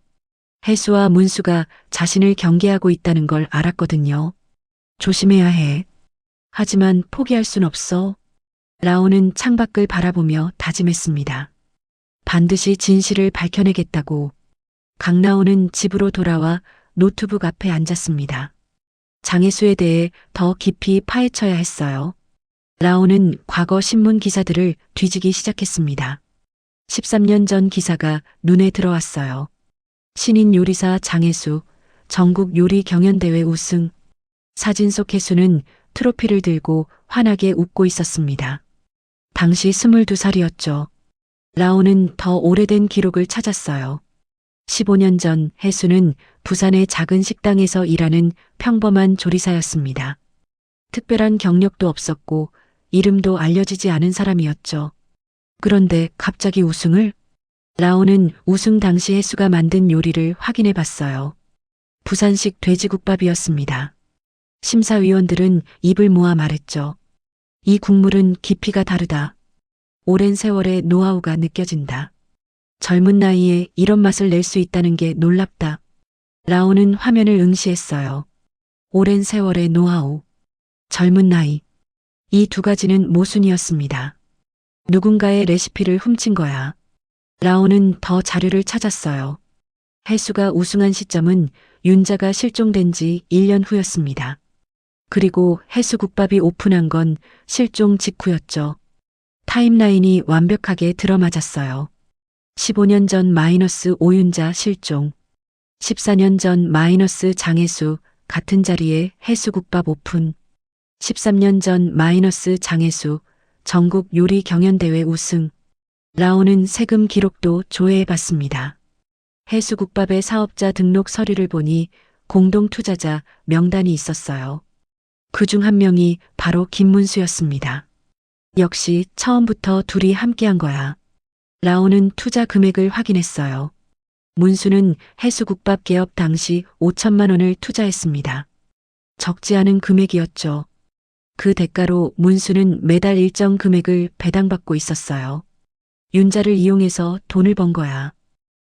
혜수와 문수가 자신을 경계하고 있다는 걸 알았거든요. 조심해야 해. 하지만 포기할 순 없어. 라온은 창밖을 바라보며 다짐했습니다. 반드시 진실을 밝혀내겠다고. 강라온은 집으로 돌아와 노트북 앞에 앉았습니다. 장혜수에 대해 더 깊이 파헤쳐야 했어요. 라온은 과거 신문 기사들을 뒤지기 시작했습니다. 13년 전 기사가 눈에 들어왔어요. 신인 요리사 장혜수, 전국 요리 경연대회 우승. 사진 속 혜수는 트로피를 들고 환하게 웃고 있었습니다. 당시 22살이었죠. 라온은 더 오래된 기록을 찾았어요. 15년 전 혜수는 부산의 작은 식당에서 일하는 평범한 조리사였습니다. 특별한 경력도 없었고 이름도 알려지지 않은 사람이었죠. 그런데 갑자기 우승을? 라온은 우승 당시 혜수가 만든 요리를 확인해 봤어요. 부산식 돼지국밥이었습니다. 심사위원들은 입을 모아 말했죠. 이 국물은 깊이가 다르다. 오랜 세월의 노하우가 느껴진다. 젊은 나이에 이런 맛을 낼 수 있다는 게 놀랍다. 라온은 화면을 응시했어요. 오랜 세월의 노하우. 젊은 나이. 이 두 가지는 모순이었습니다. 누군가의 레시피를 훔친 거야. 라온은 더 자료를 찾았어요. 혜수가 우승한 시점은 윤자가 실종된 지 1년 후였습니다. 그리고 혜수국밥이 오픈한 건 실종 직후였죠. 타임라인이 완벽하게 들어맞았어요. 15년 전 마이너스 오윤자 실종. 14년 전 마이너스 장혜수 같은 자리에 혜수국밥 오픈. 13년 전 마이너스 장혜수 전국 요리 경연대회 우승. 라온은 세금 기록도 조회해 봤습니다. 해수국밥의 사업자 등록 서류를 보니 공동 투자자 명단이 있었어요. 그중 한 명이 바로 김문수였습니다. 역시 처음부터 둘이 함께한 거야. 라온은 투자 금액을 확인했어요. 문수는 해수국밥 개업 당시 5천만 원을 투자했습니다. 적지 않은 금액이었죠. 그 대가로 문수는 매달 일정 금액을 배당받고 있었어요. 윤자를 이용해서 돈을 번 거야.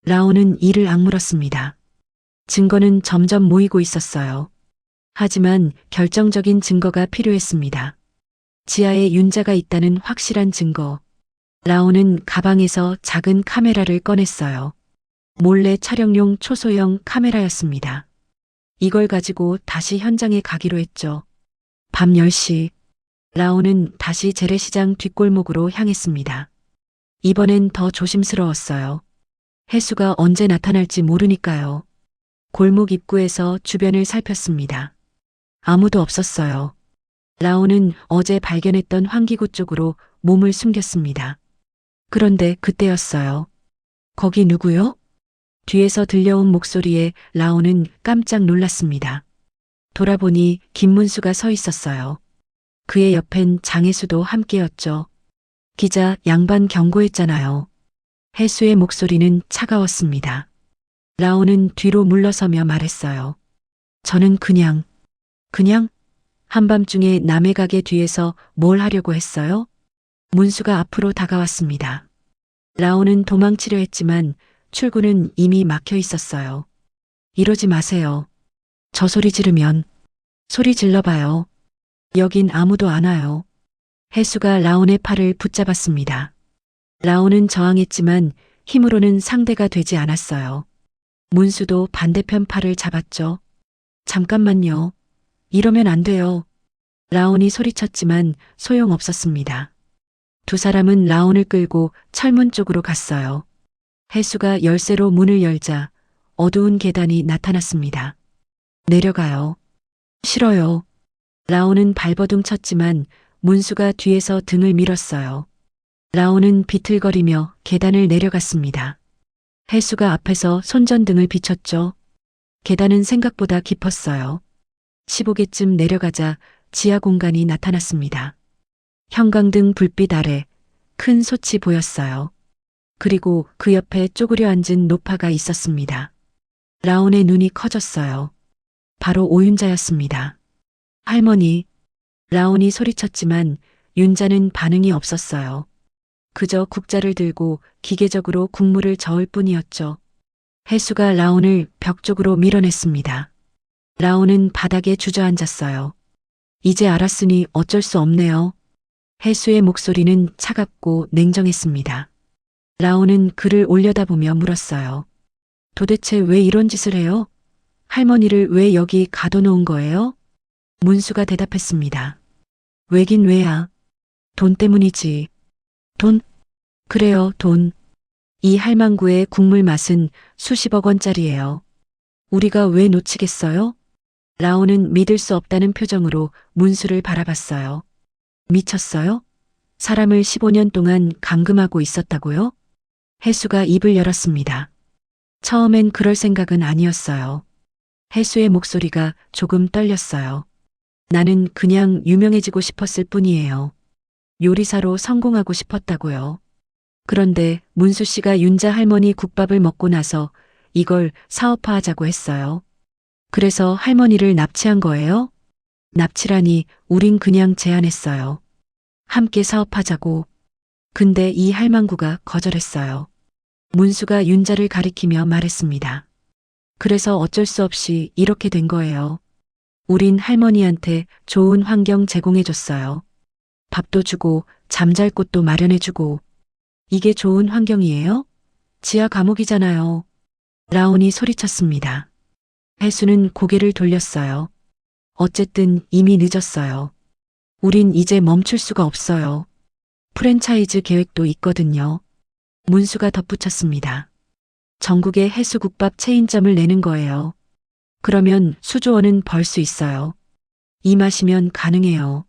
라온은 이를 악물었습니다. 증거는 점점 모이고 있었어요. 하지만 결정적인 증거가 필요했습니다. 지하에 윤자가 있다는 확실한 증거. 라온은 가방에서 작은 카메라를 꺼냈어요. 몰래 촬영용 초소형 카메라였습니다. 이걸 가지고 다시 현장에 가기로 했죠. 밤 10시, 라온은 다시 재래시장 뒷골목으로 향했습니다. 이번엔 더 조심스러웠어요. 해수가 언제 나타날지 모르니까요. 골목 입구에서 주변을 살폈습니다. 아무도 없었어요. 라온은 어제 발견했던 환기구 쪽으로 몸을 숨겼습니다. 그런데 그때였어요. 거기 누구요? 뒤에서 들려온 목소리에 라온은 깜짝 놀랐습니다. 돌아보니 김문수가 서 있었어요. 그의 옆엔 장혜수도 함께였죠. 기자 양반 경고했잖아요. 해수의 목소리는 차가웠습니다. 라온은 뒤로 물러서며 말했어요. 저는 그냥 한밤중에 남의 가게 뒤에서 뭘 하려고 했어요? 문수가 앞으로 다가왔습니다. 라온은 도망치려 했지만 출구는 이미 막혀 있었어요. 이러지 마세요. 저 소리 지르면 소리 질러봐요. 여긴 아무도 안 와요. 해수가 라온의 팔을 붙잡았습니다. 라온은 저항했지만 힘으로는 상대가 되지 않았어요. 문수도 반대편 팔을 잡았죠. 잠깐만요. 이러면 안 돼요. 라온이 소리쳤지만 소용없었습니다. 두 사람은 라온을 끌고 철문 쪽으로 갔어요. 해수가 열쇠로 문을 열자 어두운 계단이 나타났습니다. 내려가요. 싫어요. 라온은 발버둥 쳤지만 문수가 뒤에서 등을 밀었어요. 라온은 비틀거리며 계단을 내려갔습니다. 해수가 앞에서 손전등을 비췄죠. 계단은 생각보다 깊었어요. 15개쯤 내려가자 지하 공간이 나타났습니다. 형광등 불빛 아래 큰 솥이 보였어요. 그리고 그 옆에 쪼그려 앉은 노파가 있었습니다. 라온의 눈이 커졌어요. 바로 오윤자였습니다. 할머니, 라온이 소리쳤지만 윤자는 반응이 없었어요. 그저 국자를 들고 기계적으로 국물을 저을 뿐이었죠. 해수가 라온을 벽 쪽으로 밀어냈습니다. 라온은 바닥에 주저앉았어요. 이제 알았으니 어쩔 수 없네요. 해수의 목소리는 차갑고 냉정했습니다. 라온은 그를 올려다보며 물었어요. 도대체 왜 이런 짓을 해요? 할머니를 왜 여기 가둬놓은 거예요? 문수가 대답했습니다. 왜긴 왜야. 돈 때문이지. 돈? 그래요, 돈. 이 할망구의 국물 맛은 수십억 원짜리예요. 우리가 왜 놓치겠어요? 라온은 믿을 수 없다는 표정으로 문수를 바라봤어요. 미쳤어요? 사람을 15년 동안 감금하고 있었다고요? 해수가 입을 열었습니다. 처음엔 그럴 생각은 아니었어요. 해수의 목소리가 조금 떨렸어요. 나는 그냥 유명해지고 싶었을 뿐이에요. 요리사로 성공하고 싶었다고요. 그런데 문수 씨가 윤자 할머니 국밥을 먹고 나서 이걸 사업화하자고 했어요. 그래서 할머니를 납치한 거예요? 납치라니 우린 그냥 제안했어요. 함께 사업하자고. 근데 이 할망구가 거절했어요. 문수가 윤자를 가리키며 말했습니다. 그래서 어쩔 수 없이 이렇게 된 거예요. 우린 할머니한테 좋은 환경 제공해줬어요. 밥도 주고 잠잘 곳도 마련해주고. 이게 좋은 환경이에요? 지하 감옥이잖아요. 라온이 소리쳤습니다. 해수는 고개를 돌렸어요. 어쨌든 이미 늦었어요. 우린 이제 멈출 수가 없어요. 프랜차이즈 계획도 있거든요. 문수가 덧붙였습니다. 전국에 해수국밥 체인점을 내는 거예요. 그러면 수조 원은 벌 수 있어요. 이 맛이면 가능해요.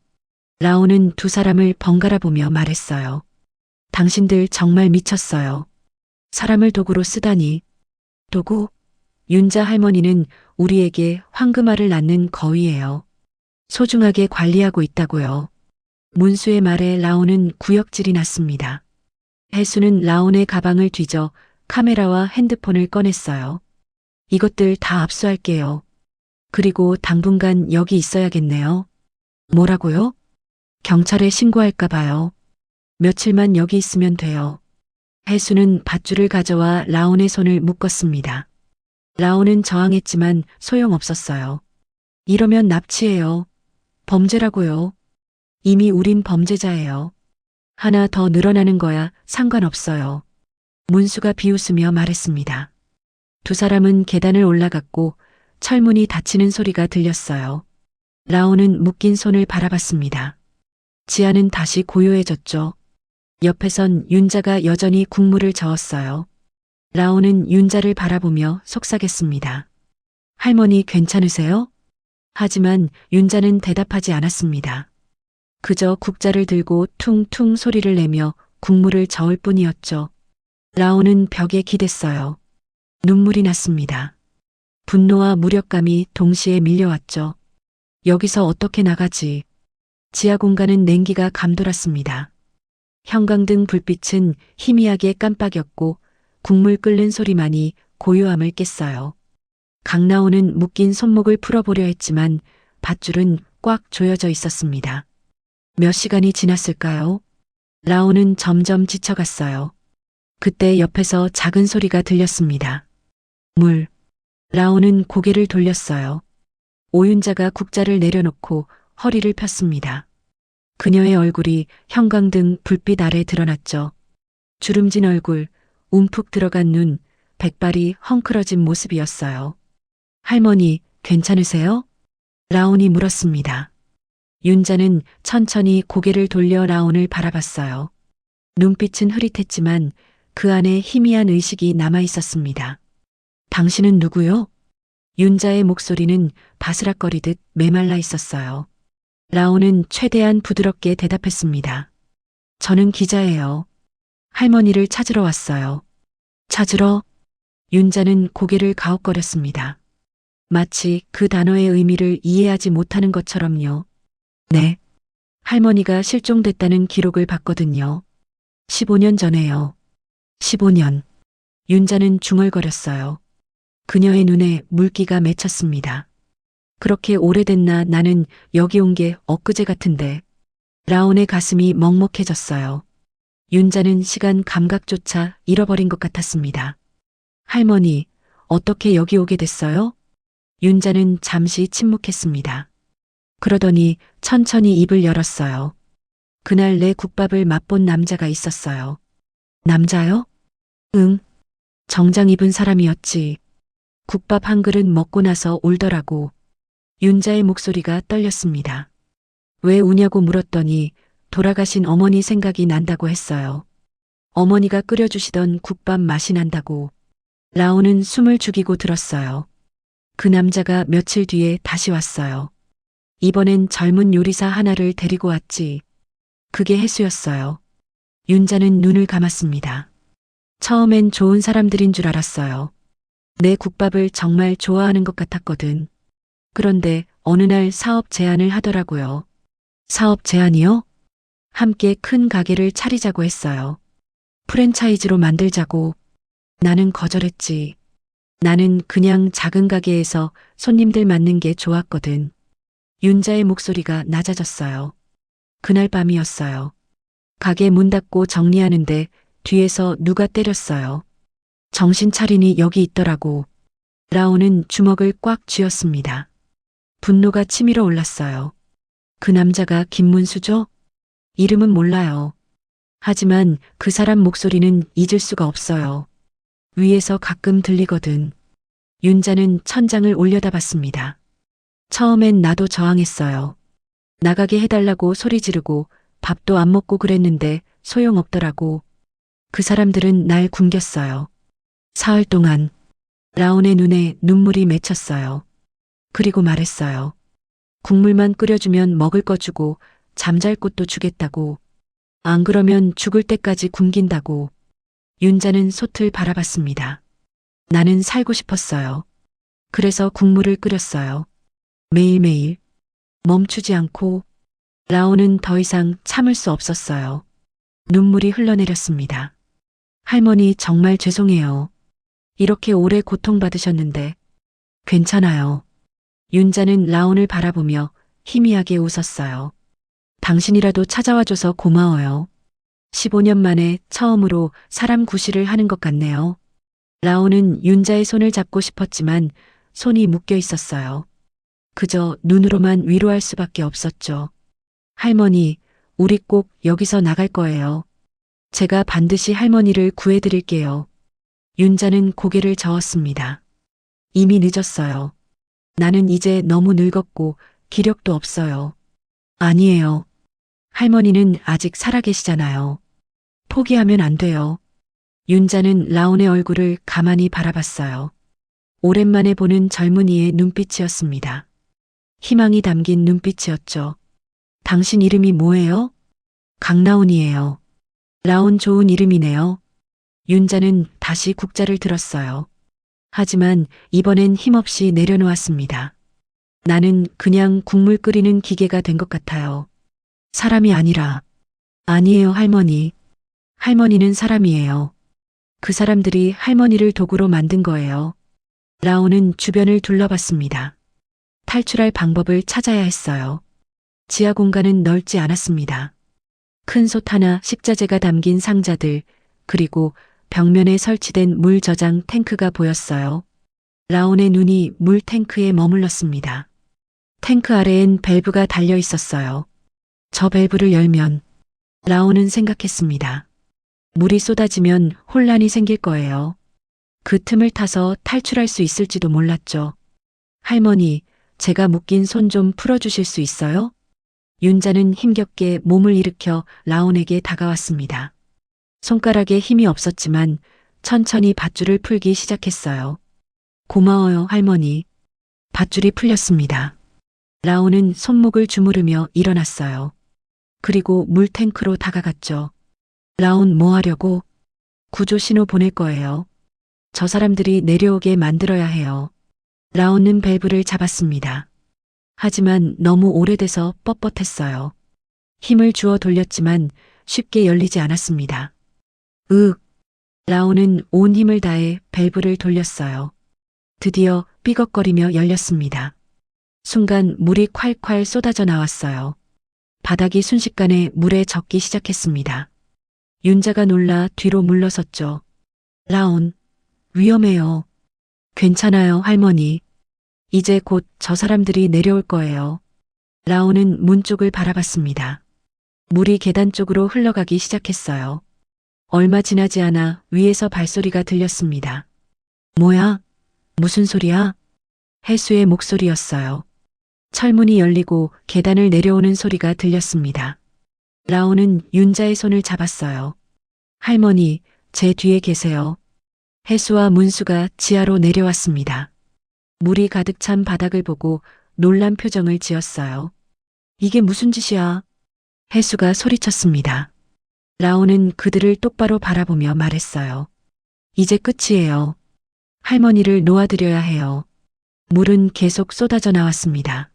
라온은 두 사람을 번갈아 보며 말했어요. 당신들 정말 미쳤어요. 사람을 도구로 쓰다니. 도구, 윤자 할머니는 우리에게 황금알을 낳는 거위예요. 소중하게 관리하고 있다고요. 문수의 말에 라온은 구역질이 났습니다. 해수는 라온의 가방을 뒤져 카메라와 핸드폰을 꺼냈어요. 이것들 다 압수할게요. 그리고 당분간 여기 있어야겠네요. 뭐라고요? 경찰에 신고할까 봐요. 며칠만 여기 있으면 돼요. 해수는 밧줄을 가져와 라온의 손을 묶었습니다. 라온은 저항했지만 소용없었어요. 이러면 납치해요. 범죄라고요. 이미 우린 범죄자예요. 하나 더 늘어나는 거야 상관없어요. 문수가 비웃으며 말했습니다. 두 사람은 계단을 올라갔고 철문이 닫히는 소리가 들렸어요. 라온은 묶인 손을 바라봤습니다. 지하는 다시 고요해졌죠. 옆에선 윤자가 여전히 국물을 저었어요. 라온은 윤자를 바라보며 속삭였습니다. 할머니 괜찮으세요? 하지만 윤자는 대답하지 않았습니다. 그저 국자를 들고 퉁퉁 소리를 내며 국물을 저을 뿐이었죠. 라온은 벽에 기댔어요. 눈물이 났습니다. 분노와 무력감이 동시에 밀려왔죠. 여기서 어떻게 나가지? 지하 공간은 냉기가 감돌았습니다. 형광등 불빛은 희미하게 깜빡였고 국물 끓는 소리만이 고요함을 깼어요. 강나오는 묶인 손목을 풀어보려 했지만 밧줄은 꽉 조여져 있었습니다. 몇 시간이 지났을까요? 라온은 점점 지쳐갔어요. 그때 옆에서 작은 소리가 들렸습니다. 물. 라온은 고개를 돌렸어요. 오윤자가 국자를 내려놓고 허리를 폈습니다. 그녀의 얼굴이 형광등 불빛 아래 드러났죠. 주름진 얼굴, 움푹 들어간 눈, 백발이 헝클어진 모습이었어요. 할머니, 괜찮으세요? 라온이 물었습니다. 윤자는 천천히 고개를 돌려 라온을 바라봤어요. 눈빛은 흐릿했지만 그 안에 희미한 의식이 남아 있었습니다. 당신은 누구요? 윤자의 목소리는 바스락거리듯 메말라 있었어요. 라온은 최대한 부드럽게 대답했습니다. 저는 기자예요. 할머니를 찾으러 왔어요. 찾으러? 윤자는 고개를 가웃거렸습니다. 마치 그 단어의 의미를 이해하지 못하는 것처럼요. 네. 할머니가 실종됐다는 기록을 봤거든요. 15년 전에요. 15년. 윤자는 중얼거렸어요. 그녀의 눈에 물기가 맺혔습니다. 그렇게 오래됐나 나는 여기 온 게 엊그제 같은데. 라온의 가슴이 먹먹해졌어요. 윤자는 시간 감각조차 잃어버린 것 같았습니다. 할머니, 어떻게 여기 오게 됐어요? 윤자는 잠시 침묵했습니다. 그러더니 천천히 입을 열었어요. 그날 내 국밥을 맛본 남자가 있었어요. 남자요? 응. 정장 입은 사람이었지. 국밥 한 그릇 먹고 나서 울더라고. 윤자의 목소리가 떨렸습니다. 왜 우냐고 물었더니 돌아가신 어머니 생각이 난다고 했어요. 어머니가 끓여주시던 국밥 맛이 난다고. 라온은 숨을 죽이고 들었어요. 그 남자가 며칠 뒤에 다시 왔어요. 이번엔 젊은 요리사 하나를 데리고 왔지. 그게 해수였어요. 윤자는 눈을 감았습니다. 처음엔 좋은 사람들인 줄 알았어요. 내 국밥을 정말 좋아하는 것 같았거든. 그런데 어느 날 사업 제안을 하더라고요. 사업 제안이요? 함께 큰 가게를 차리자고 했어요. 프랜차이즈로 만들자고. 나는 거절했지. 나는 그냥 작은 가게에서 손님들 맞는 게 좋았거든. 윤자의 목소리가 낮아졌어요. 그날 밤이었어요. 가게 문 닫고 정리하는데 뒤에서 누가 때렸어요. 정신 차리니 여기 있더라고. 라온은 주먹을 꽉 쥐었습니다. 분노가 치밀어 올랐어요. 그 남자가 김문수죠? 이름은 몰라요. 하지만 그 사람 목소리는 잊을 수가 없어요. 위에서 가끔 들리거든. 윤자는 천장을 올려다봤습니다. 처음엔 나도 저항했어요. 나가게 해달라고 소리 지르고 밥도 안 먹고 그랬는데 소용없더라고. 그 사람들은 날 굶겼어요. 사흘 동안. 라온의 눈에 눈물이 맺혔어요. 그리고 말했어요. 국물만 끓여주면 먹을 거 주고 잠잘 곳도 주겠다고. 안 그러면 죽을 때까지 굶긴다고. 윤자는 솥을 바라봤습니다. 나는 살고 싶었어요. 그래서 국물을 끓였어요. 매일매일 멈추지 않고 라온은 더 이상 참을 수 없었어요. 눈물이 흘러내렸습니다. 할머니 정말 죄송해요. 이렇게 오래 고통받으셨는데 괜찮아요. 윤자는 라온을 바라보며 희미하게 웃었어요. 당신이라도 찾아와줘서 고마워요. 15년 만에 처음으로 사람 구실을 하는 것 같네요. 라온은 윤자의 손을 잡고 싶었지만 손이 묶여 있었어요. 그저 눈으로만 위로할 수밖에 없었죠. 할머니, 우리 꼭 여기서 나갈 거예요. 제가 반드시 할머니를 구해드릴게요. 윤자는 고개를 저었습니다. 이미 늦었어요. 나는 이제 너무 늙었고 기력도 없어요. 아니에요. 할머니는 아직 살아계시잖아요. 포기하면 안 돼요. 윤자는 라온의 얼굴을 가만히 바라봤어요. 오랜만에 보는 젊은이의 눈빛이었습니다. 희망이 담긴 눈빛이었죠. 당신 이름이 뭐예요? 강라온이에요. 라온 좋은 이름이네요. 윤자는 다시 국자를 들었어요. 하지만 이번엔 힘없이 내려놓았습니다. 나는 그냥 국물 끓이는 기계가 된 것 같아요. 사람이 아니라. 아니에요, 할머니. 할머니는 사람이에요. 그 사람들이 할머니를 도구로 만든 거예요. 라온은 주변을 둘러봤습니다. 탈출할 방법을 찾아야 했어요. 지하 공간은 넓지 않았습니다. 큰 솥 하나, 식자재가 담긴 상자들, 그리고 벽면에 설치된 물 저장 탱크가 보였어요. 라온의 눈이 물 탱크에 머물렀습니다. 탱크 아래엔 밸브가 달려 있었어요. 저 밸브를 열면 라온은 생각했습니다. 물이 쏟아지면 혼란이 생길 거예요. 그 틈을 타서 탈출할 수 있을지도 몰랐죠. 할머니, 제가 묶인 손 좀 풀어주실 수 있어요? 윤자는 힘겹게 몸을 일으켜 라온에게 다가왔습니다. 손가락에 힘이 없었지만 천천히 밧줄을 풀기 시작했어요. 고마워요, 할머니. 밧줄이 풀렸습니다. 라온은 손목을 주무르며 일어났어요. 그리고 물탱크로 다가갔죠. 라온 뭐 하려고? 구조 신호 보낼 거예요. 저 사람들이 내려오게 만들어야 해요. 라온은 밸브를 잡았습니다. 하지만 너무 오래돼서 뻣뻣했어요. 힘을 주어 돌렸지만 쉽게 열리지 않았습니다. 라온은 온 힘을 다해 밸브를 돌렸어요. 드디어 삐걱거리며 열렸습니다. 순간 물이 콸콸 쏟아져 나왔어요. 바닥이 순식간에 물에 젖기 시작했습니다. 윤자가 놀라 뒤로 물러섰죠. 라온, 위험해요. 괜찮아요, 할머니. 이제 곧 저 사람들이 내려올 거예요. 라온은 문 쪽을 바라봤습니다. 물이 계단 쪽으로 흘러가기 시작했어요. 얼마 지나지 않아 위에서 발소리가 들렸습니다. 뭐야? 무슨 소리야? 해수의 목소리였어요. 철문이 열리고 계단을 내려오는 소리가 들렸습니다. 라온은 윤자의 손을 잡았어요. 할머니, 제 뒤에 계세요. 해수와 문수가 지하로 내려왔습니다. 물이 가득 찬 바닥을 보고 놀란 표정을 지었어요. 이게 무슨 짓이야? 해수가 소리쳤습니다. 라온은 그들을 똑바로 바라보며 말했어요. 이제 끝이에요. 할머니를 놓아드려야 해요. 물은 계속 쏟아져 나왔습니다.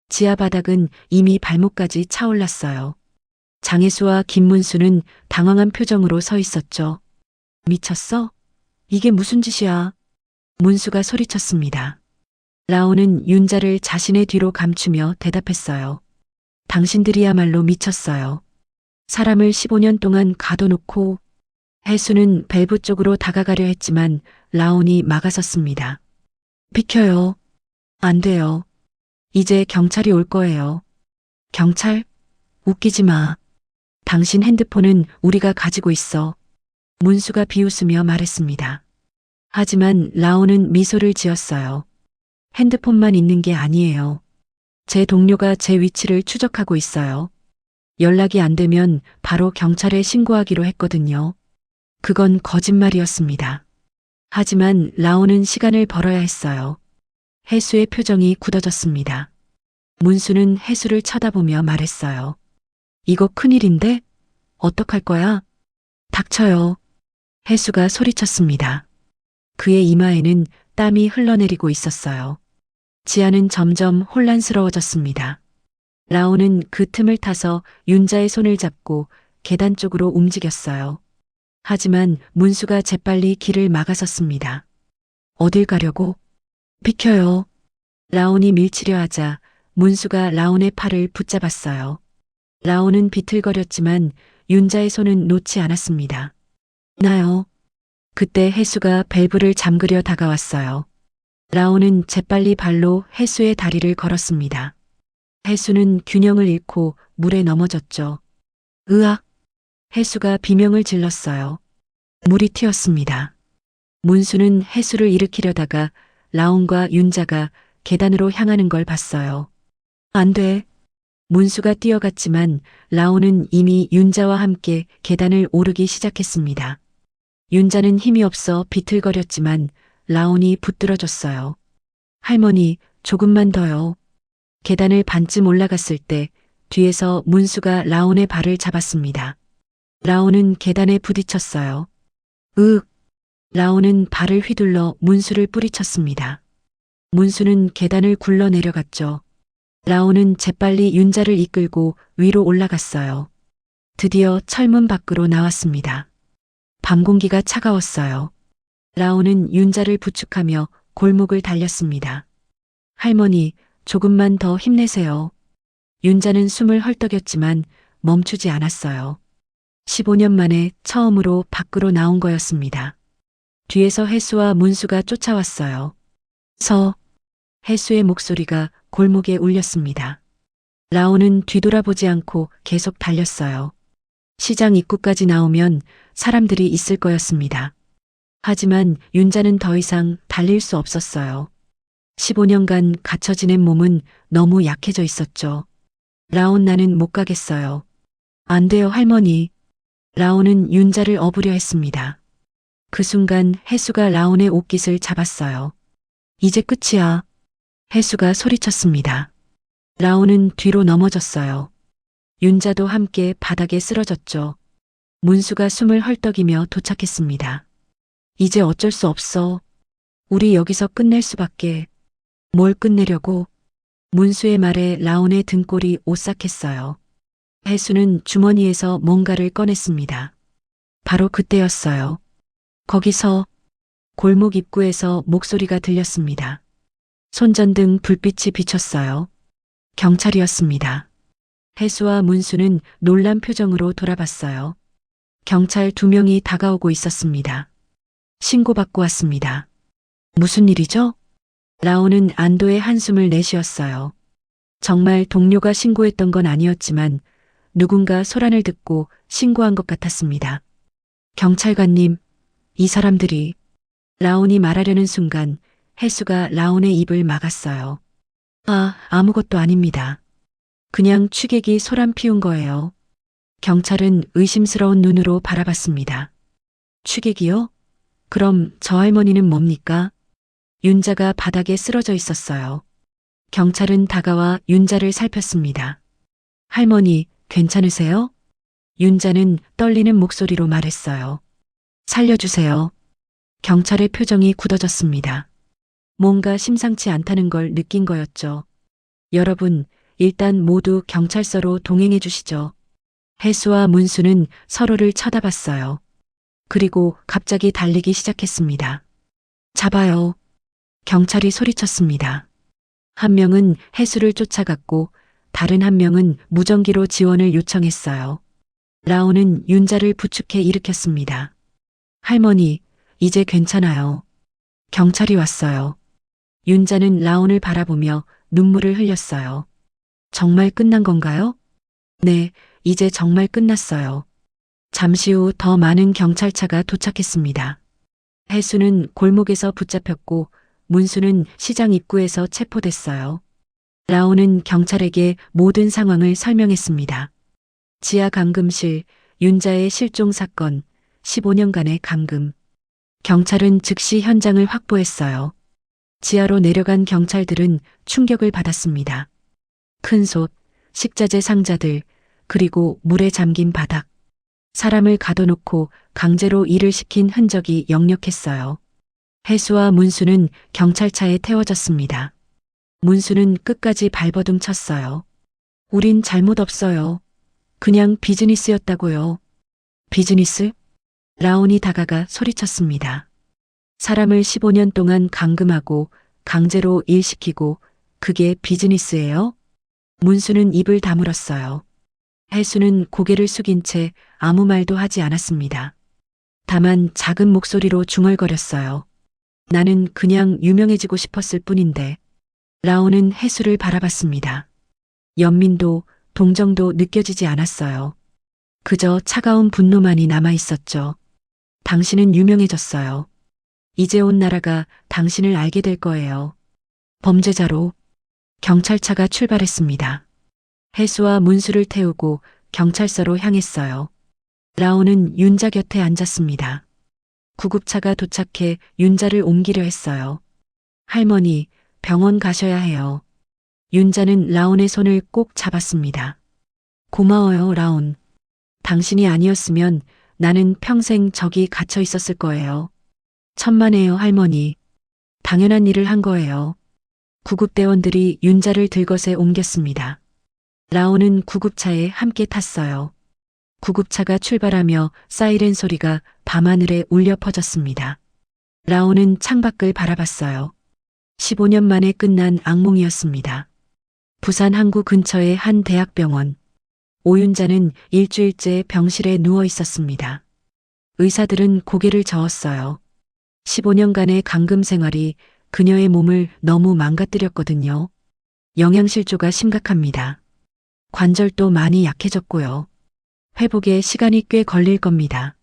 지하 바닥은 이미 발목까지 차올랐어요. 장혜수와 김문수는 당황한 표정으로 서 있었죠. 미쳤어? 이게 무슨 짓이야? 문수가 소리쳤습니다. 라온은 윤자를 자신의 뒤로 감추며 대답했어요. 당신들이야말로 미쳤어요. 사람을 15년 동안 가둬놓고. 해수는 밸브 쪽으로 다가가려 했지만 라온이 막아섰습니다. 비켜요. 안 돼요. 이제 경찰이 올 거예요. 경찰? 웃기지 마. 당신 핸드폰은 우리가 가지고 있어. 문수가 비웃으며 말했습니다. 하지만 라온은 미소를 지었어요. 핸드폰만 있는 게 아니에요. 제 동료가 제 위치를 추적하고 있어요. 연락이 안 되면 바로 경찰에 신고하기로 했거든요. 그건 거짓말이었습니다. 하지만 라온은 시간을 벌어야 했어요. 해수의 표정이 굳어졌습니다. 문수는 해수를 쳐다보며 말했어요. 이거 큰일인데? 어떡할 거야? 닥쳐요. 해수가 소리쳤습니다. 그의 이마에는 땀이 흘러내리고 있었어요. 지아는 점점 혼란스러워졌습니다. 라온은 그 틈을 타서 윤자의 손을 잡고 계단 쪽으로 움직였어요. 하지만 문수가 재빨리 길을 막아섰습니다. 어딜 가려고? 비켜요. 라온이 밀치려 하자 문수가 라온의 팔을 붙잡았어요. 라온은 비틀거렸지만 윤자의 손은 놓지 않았습니다. 나요. 그때 해수가 밸브를 잠그려 다가왔어요. 라온은 재빨리 발로 해수의 다리를 걸었습니다. 해수는 균형을 잃고 물에 넘어졌죠. 으악! 해수가 비명을 질렀어요. 물이 튀었습니다. 문수는 해수를 일으키려다가 라온과 윤자가 계단으로 향하는 걸 봤어요. 안 돼. 문수가 뛰어갔지만 라온은 이미 윤자와 함께 계단을 오르기 시작했습니다. 윤자는 힘이 없어 비틀거렸지만 라온이 붙들어줬어요. 할머니, 조금만 더요. 계단을 반쯤 올라갔을 때 뒤에서 문수가 라온의 발을 잡았습니다. 라온은 계단에 부딪혔어요. 으윽! 라온은 발을 휘둘러 문수를 뿌리쳤습니다. 문수는 계단을 굴러 내려갔죠. 라온은 재빨리 윤자를 이끌고 위로 올라갔어요. 드디어 철문 밖으로 나왔습니다. 밤 공기가 차가웠어요. 라온은 윤자를 부축하며 골목을 달렸습니다. 할머니, 조금만 더 힘내세요. 윤자는 숨을 헐떡였지만 멈추지 않았어요. 15년 만에 처음으로 밖으로 나온 거였습니다. 뒤에서 해수와 문수가 쫓아왔어요. 해수의 목소리가 골목에 울렸습니다. 라온은 뒤돌아보지 않고 계속 달렸어요. 시장 입구까지 나오면 사람들이 있을 거였습니다. 하지만 윤자는 더 이상 달릴 수 없었어요. 15년간 갇혀 지낸 몸은 너무 약해져 있었죠. 라온 나는 못 가겠어요. 안 돼요, 할머니. 라온은 윤자를 업으려 했습니다. 그 순간 해수가 라온의 옷깃을 잡았어요. 이제 끝이야. 해수가 소리쳤습니다. 라온은 뒤로 넘어졌어요. 윤자도 함께 바닥에 쓰러졌죠. 문수가 숨을 헐떡이며 도착했습니다. 이제 어쩔 수 없어. 우리 여기서 끝낼 수밖에. 뭘 끝내려고? 문수의 말에 라온의 등골이 오싹했어요. 해수는 주머니에서 뭔가를 꺼냈습니다. 바로 그때였어요. 거기서 골목 입구에서 목소리가 들렸습니다. 손전등 불빛이 비쳤어요. 경찰이었습니다. 해수와 문수는 놀란 표정으로 돌아봤어요. 경찰 2명이 다가오고 있었습니다. 신고받고 왔습니다. 무슨 일이죠? 라온은 안도의 한숨을 내쉬었어요. 정말 동료가 신고했던 건 아니었지만 누군가 소란을 듣고 신고한 것 같았습니다. 경찰관님, 이 사람들이... 라온이 말하려는 순간 해수가 라온의 입을 막았어요. 아무것도 아닙니다. 그냥 취객이 소란 피운 거예요. 경찰은 의심스러운 눈으로 바라봤습니다. 취객이요? 그럼 저 할머니는 뭡니까? 윤자가 바닥에 쓰러져 있었어요. 경찰은 다가와 윤자를 살폈습니다. 할머니, 괜찮으세요? 윤자는 떨리는 목소리로 말했어요. 살려주세요. 경찰의 표정이 굳어졌습니다. 뭔가 심상치 않다는 걸 느낀 거였죠. 여러분, 일단 모두 경찰서로 동행해 주시죠. 해수와 문수는 서로를 쳐다봤어요. 그리고 갑자기 달리기 시작했습니다. 잡아요. 경찰이 소리쳤습니다. 한 명은 해수를 쫓아갔고 다른 한 명은 무전기로 지원을 요청했어요. 라온은 윤자를 부축해 일으켰습니다. 할머니, 이제 괜찮아요. 경찰이 왔어요. 윤자는 라온을 바라보며 눈물을 흘렸어요. 정말 끝난 건가요? 네, 이제 정말 끝났어요. 잠시 후 더 많은 경찰차가 도착했습니다. 해수는 골목에서 붙잡혔고 문수는 시장 입구에서 체포됐어요. 라온은 경찰에게 모든 상황을 설명했습니다. 지하 감금실, 윤자의 실종 사건, 15년간의 감금. 경찰은 즉시 현장을 확보했어요. 지하로 내려간 경찰들은 충격을 받았습니다. 큰 솥, 식자재 상자들, 그리고 물에 잠긴 바닥. 사람을 가둬놓고 강제로 일을 시킨 흔적이 역력했어요. 해수와 문수는 경찰차에 태워졌습니다. 문수는 끝까지 발버둥 쳤어요. 우린 잘못 없어요. 그냥 비즈니스였다고요. 비즈니스? 라온이 다가가 소리쳤습니다. 사람을 15년 동안 감금하고 강제로 일시키고 그게 비즈니스예요? 문수는 입을 다물었어요. 해수는 고개를 숙인 채 아무 말도 하지 않았습니다. 다만 작은 목소리로 중얼거렸어요. 나는 그냥 유명해지고 싶었을 뿐인데. 라온은 해수를 바라봤습니다. 연민도 동정도 느껴지지 않았어요. 그저 차가운 분노만이 남아 있었죠. 당신은 유명해졌어요. 이제 온 나라가 당신을 알게 될 거예요. 범죄자로. 경찰차가 출발했습니다. 해수와 문수를 태우고 경찰서로 향했어요. 라온은 윤자 곁에 앉았습니다. 구급차가 도착해 윤자를 옮기려 했어요. 할머니, 병원 가셔야 해요. 윤자는 라온의 손을 꼭 잡았습니다. 고마워요, 라온. 당신이 아니었으면 나는 평생 저기 갇혀 있었을 거예요. 천만에요, 할머니. 당연한 일을 한 거예요. 구급대원들이 윤자를 들것에 옮겼습니다. 라온은 구급차에 함께 탔어요. 구급차가 출발하며 사이렌 소리가 밤하늘에 울려 퍼졌습니다. 라온은 창밖을 바라봤어요. 15년 만에 끝난 악몽이었습니다. 부산 항구 근처의 한 대학병원. 오윤자는 일주일째 병실에 누워 있었습니다. 의사들은 고개를 저었어요. 15년간의 감금 생활이 그녀의 몸을 너무 망가뜨렸거든요. 영양실조가 심각합니다. 관절도 많이 약해졌고요. 회복에 시간이 꽤 걸릴 겁니다.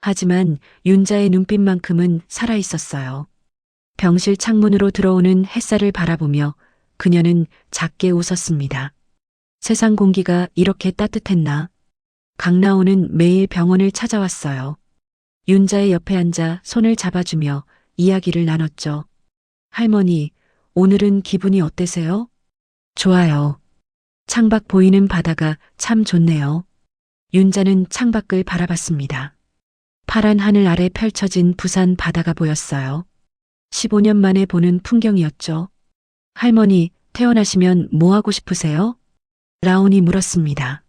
하지만 윤자의 눈빛만큼은 살아 있었어요. 병실 창문으로 들어오는 햇살을 바라보며 그녀는 작게 웃었습니다. 세상 공기가 이렇게 따뜻했나? 강나오는 매일 병원을 찾아왔어요. 윤자의 옆에 앉아 손을 잡아주며 이야기를 나눴죠. 할머니, 오늘은 기분이 어때세요? 좋아요. 창밖 보이는 바다가 참 좋네요. 윤자는 창밖을 바라봤습니다. 파란 하늘 아래 펼쳐진 부산 바다가 보였어요. 15년 만에 보는 풍경이었죠. 할머니, 태어나시면 뭐 하고 싶으세요? 라온이 물었습니다.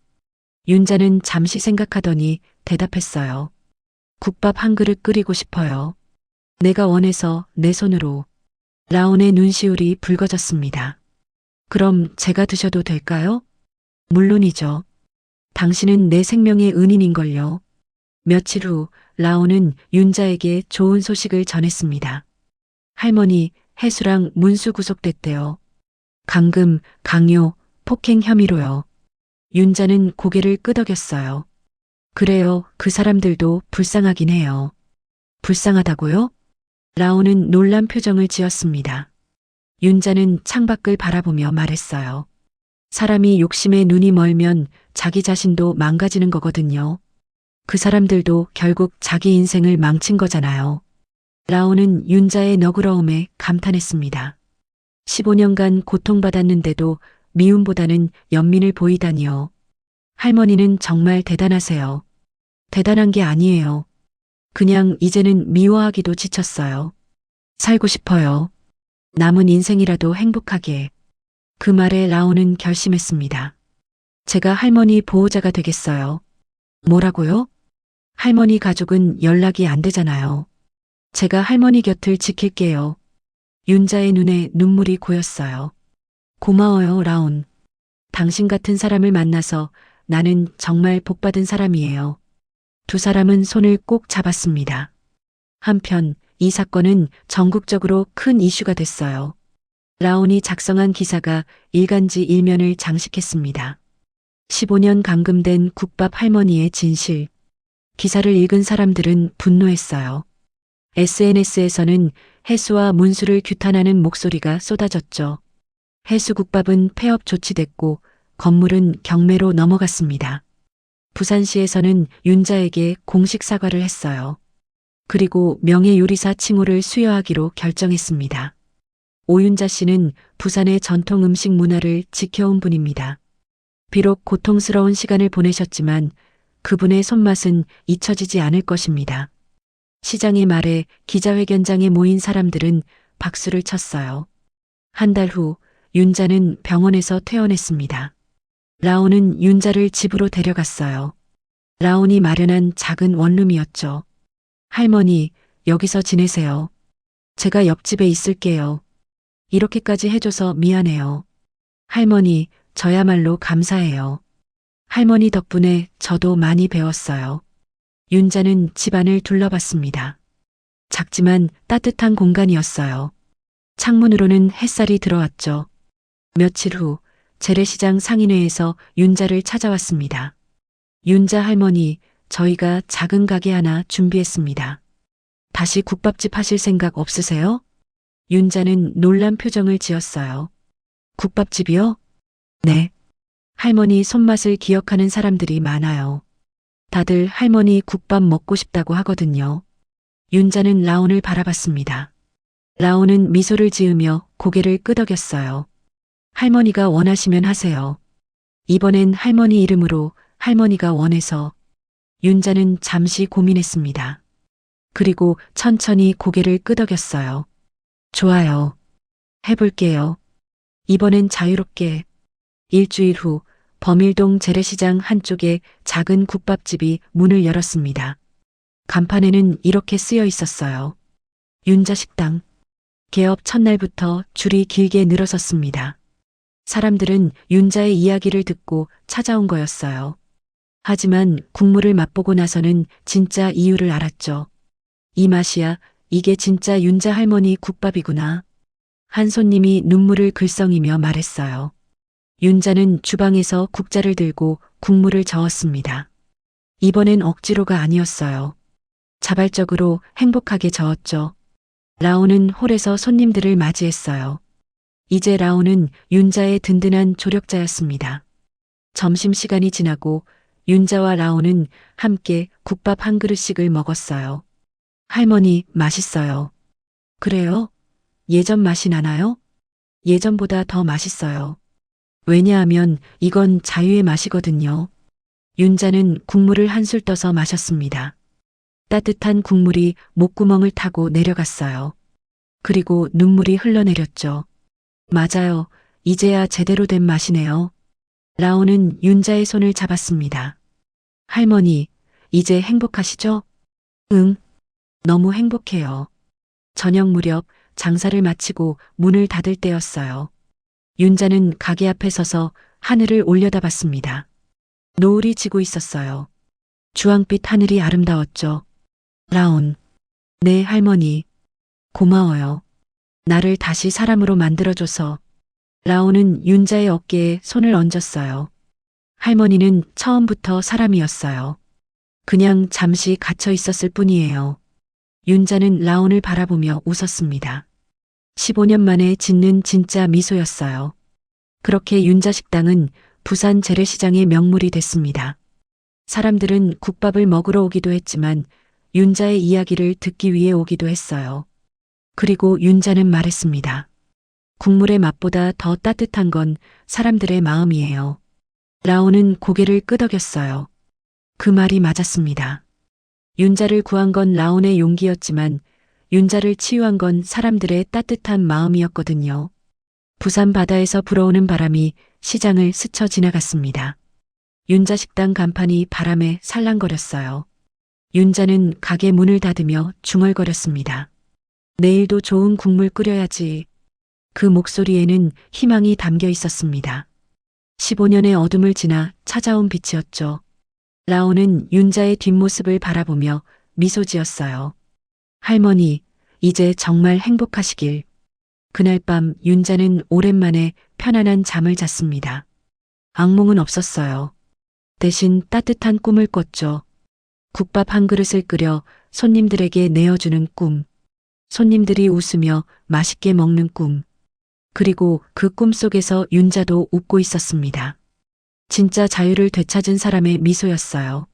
윤자는 잠시 생각하더니 대답했어요. 국밥 한 그릇 끓이고 싶어요. 내가 원해서 내 손으로. 라온의 눈시울이 붉어졌습니다. 그럼 제가 드셔도 될까요? 물론이죠. 당신은 내 생명의 은인인걸요. 며칠 후 라온은 윤자에게 좋은 소식을 전했습니다. 할머니, 해수랑 문수 구속됐대요. 감금, 강요, 폭행 혐의로요. 윤자는 고개를 끄덕였어요. 그래요, 그 사람들도 불쌍하긴 해요. 불쌍하다고요? 라온은 놀란 표정을 지었습니다. 윤자는 창밖을 바라보며 말했어요. 사람이 욕심에 눈이 멀면 자기 자신도 망가지는 거거든요. 그 사람들도 결국 자기 인생을 망친 거잖아요. 라온은 윤자의 너그러움에 감탄했습니다. 15년간 고통받았는데도 미움보다는 연민을 보이다니요. 할머니는 정말 대단하세요. 대단한 게 아니에요. 그냥 이제는 미워하기도 지쳤어요. 살고 싶어요. 남은 인생이라도 행복하게. 그 말에 라온은 결심했습니다. 제가 할머니 보호자가 되겠어요. 뭐라고요? 할머니 가족은 연락이 안 되잖아요. 제가 할머니 곁을 지킬게요. 윤자의 눈에 눈물이 고였어요. 고마워요, 라온. 당신 같은 사람을 만나서 나는 정말 복받은 사람이에요. 두 사람은 손을 꼭 잡았습니다. 한편 이 사건은 전국적으로 큰 이슈가 됐어요. 라온이 작성한 기사가 일간지 일면을 장식했습니다. 15년 감금된 국밥 할머니의 진실. 기사를 읽은 사람들은 분노했어요. SNS에서는 해수와 문수를 규탄하는 목소리가 쏟아졌죠. 해수국밥은 폐업 조치됐고 건물은 경매로 넘어갔습니다. 부산시에서는 윤자에게 공식 사과를 했어요. 그리고 명예요리사 칭호를 수여하기로 결정했습니다. 오윤자 씨는 부산의 전통 음식 문화를 지켜온 분입니다. 비록 고통스러운 시간을 보내셨지만 그분의 손맛은 잊혀지지 않을 것입니다. 시장의 말에 기자회견장에 모인 사람들은 박수를 쳤어요. 한 달 후 윤자는 병원에서 퇴원했습니다. 라온은 윤자를 집으로 데려갔어요. 라온이 마련한 작은 원룸이었죠. 할머니, 여기서 지내세요. 제가 옆집에 있을게요. 이렇게까지 해줘서 미안해요. 할머니, 저야말로 감사해요. 할머니 덕분에 저도 많이 배웠어요. 윤자는 집안을 둘러봤습니다. 작지만 따뜻한 공간이었어요. 창문으로는 햇살이 들어왔죠. 며칠 후 재래시장 상인회에서 윤자를 찾아왔습니다. 윤자 할머니, 저희가 작은 가게 하나 준비했습니다. 다시 국밥집 하실 생각 없으세요? 윤자는 놀란 표정을 지었어요. 국밥집이요? 네. 할머니 손맛을 기억하는 사람들이 많아요. 다들 할머니 국밥 먹고 싶다고 하거든요. 윤자는 라온을 바라봤습니다. 라온은 미소를 지으며 고개를 끄덕였어요. 할머니가 원하시면 하세요. 이번엔 할머니 이름으로 할머니가 원해서. 윤자는 잠시 고민했습니다. 그리고 천천히 고개를 끄덕였어요. 좋아요. 해볼게요. 이번엔 자유롭게. 일주일 후 범일동 재래시장 한쪽에 작은 국밥집이 문을 열었습니다. 간판에는 이렇게 쓰여 있었어요. 윤자 식당. 개업 첫날부터 줄이 길게 늘어섰습니다. 사람들은 윤자의 이야기를 듣고 찾아온 거였어요. 하지만 국물을 맛보고 나서는 진짜 이유를 알았죠. 이 맛이야, 이게 진짜 윤자 할머니 국밥이구나. 한 손님이 눈물을 글썽이며 말했어요. 윤자는 주방에서 국자를 들고 국물을 저었습니다. 이번엔 억지로가 아니었어요. 자발적으로 행복하게 저었죠. 라온은 홀에서 손님들을 맞이했어요. 이제 라온은 윤자의 든든한 조력자였습니다. 점심시간이 지나고 윤자와 라온은 함께 국밥 한 그릇씩을 먹었어요. 할머니, 맛있어요. 그래요? 예전 맛이 나나요? 예전보다 더 맛있어요. 왜냐하면 이건 자유의 맛이거든요. 윤자는 국물을 한술 떠서 마셨습니다. 따뜻한 국물이 목구멍을 타고 내려갔어요. 그리고 눈물이 흘러내렸죠. 맞아요. 이제야 제대로 된 맛이네요. 라온은 윤자의 손을 잡았습니다. 할머니, 이제 행복하시죠? 응. 너무 행복해요. 저녁 무렵 장사를 마치고 문을 닫을 때였어요. 윤자는 가게 앞에 서서 하늘을 올려다봤습니다. 노을이 지고 있었어요. 주황빛 하늘이 아름다웠죠. 라온. 네, 할머니. 고마워요. 나를 다시 사람으로 만들어줘서. 라온은 윤자의 어깨에 손을 얹었어요. 할머니는 처음부터 사람이었어요. 그냥 잠시 갇혀 있었을 뿐이에요. 윤자는 라온을 바라보며 웃었습니다. 15년 만에 짓는 진짜 미소였어요. 그렇게 윤자 식당은 부산 재래시장의 명물이 됐습니다. 사람들은 국밥을 먹으러 오기도 했지만 윤자의 이야기를 듣기 위해 오기도 했어요. 그리고 윤자는 말했습니다. 국물의 맛보다 더 따뜻한 건 사람들의 마음이에요. 라온은 고개를 끄덕였어요. 그 말이 맞았습니다. 윤자를 구한 건 라온의 용기였지만 윤자를 치유한 건 사람들의 따뜻한 마음이었거든요. 부산 바다에서 불어오는 바람이 시장을 스쳐 지나갔습니다. 윤자 식당 간판이 바람에 살랑거렸어요. 윤자는 가게 문을 닫으며 중얼거렸습니다. 내일도 좋은 국물 끓여야지. 그 목소리에는 희망이 담겨 있었습니다. 15년의 어둠을 지나 찾아온 빛이었죠. 라온은 윤자의 뒷모습을 바라보며 미소 지었어요. 할머니, 이제 정말 행복하시길. 그날 밤 윤자는 오랜만에 편안한 잠을 잤습니다. 악몽은 없었어요. 대신 따뜻한 꿈을 꿨죠. 국밥 한 그릇을 끓여 손님들에게 내어주는 꿈. 손님들이 웃으며 맛있게 먹는 꿈. 그리고 그 꿈 속에서 윤자도 웃고 있었습니다. 진짜 자유를 되찾은 사람의 미소였어요.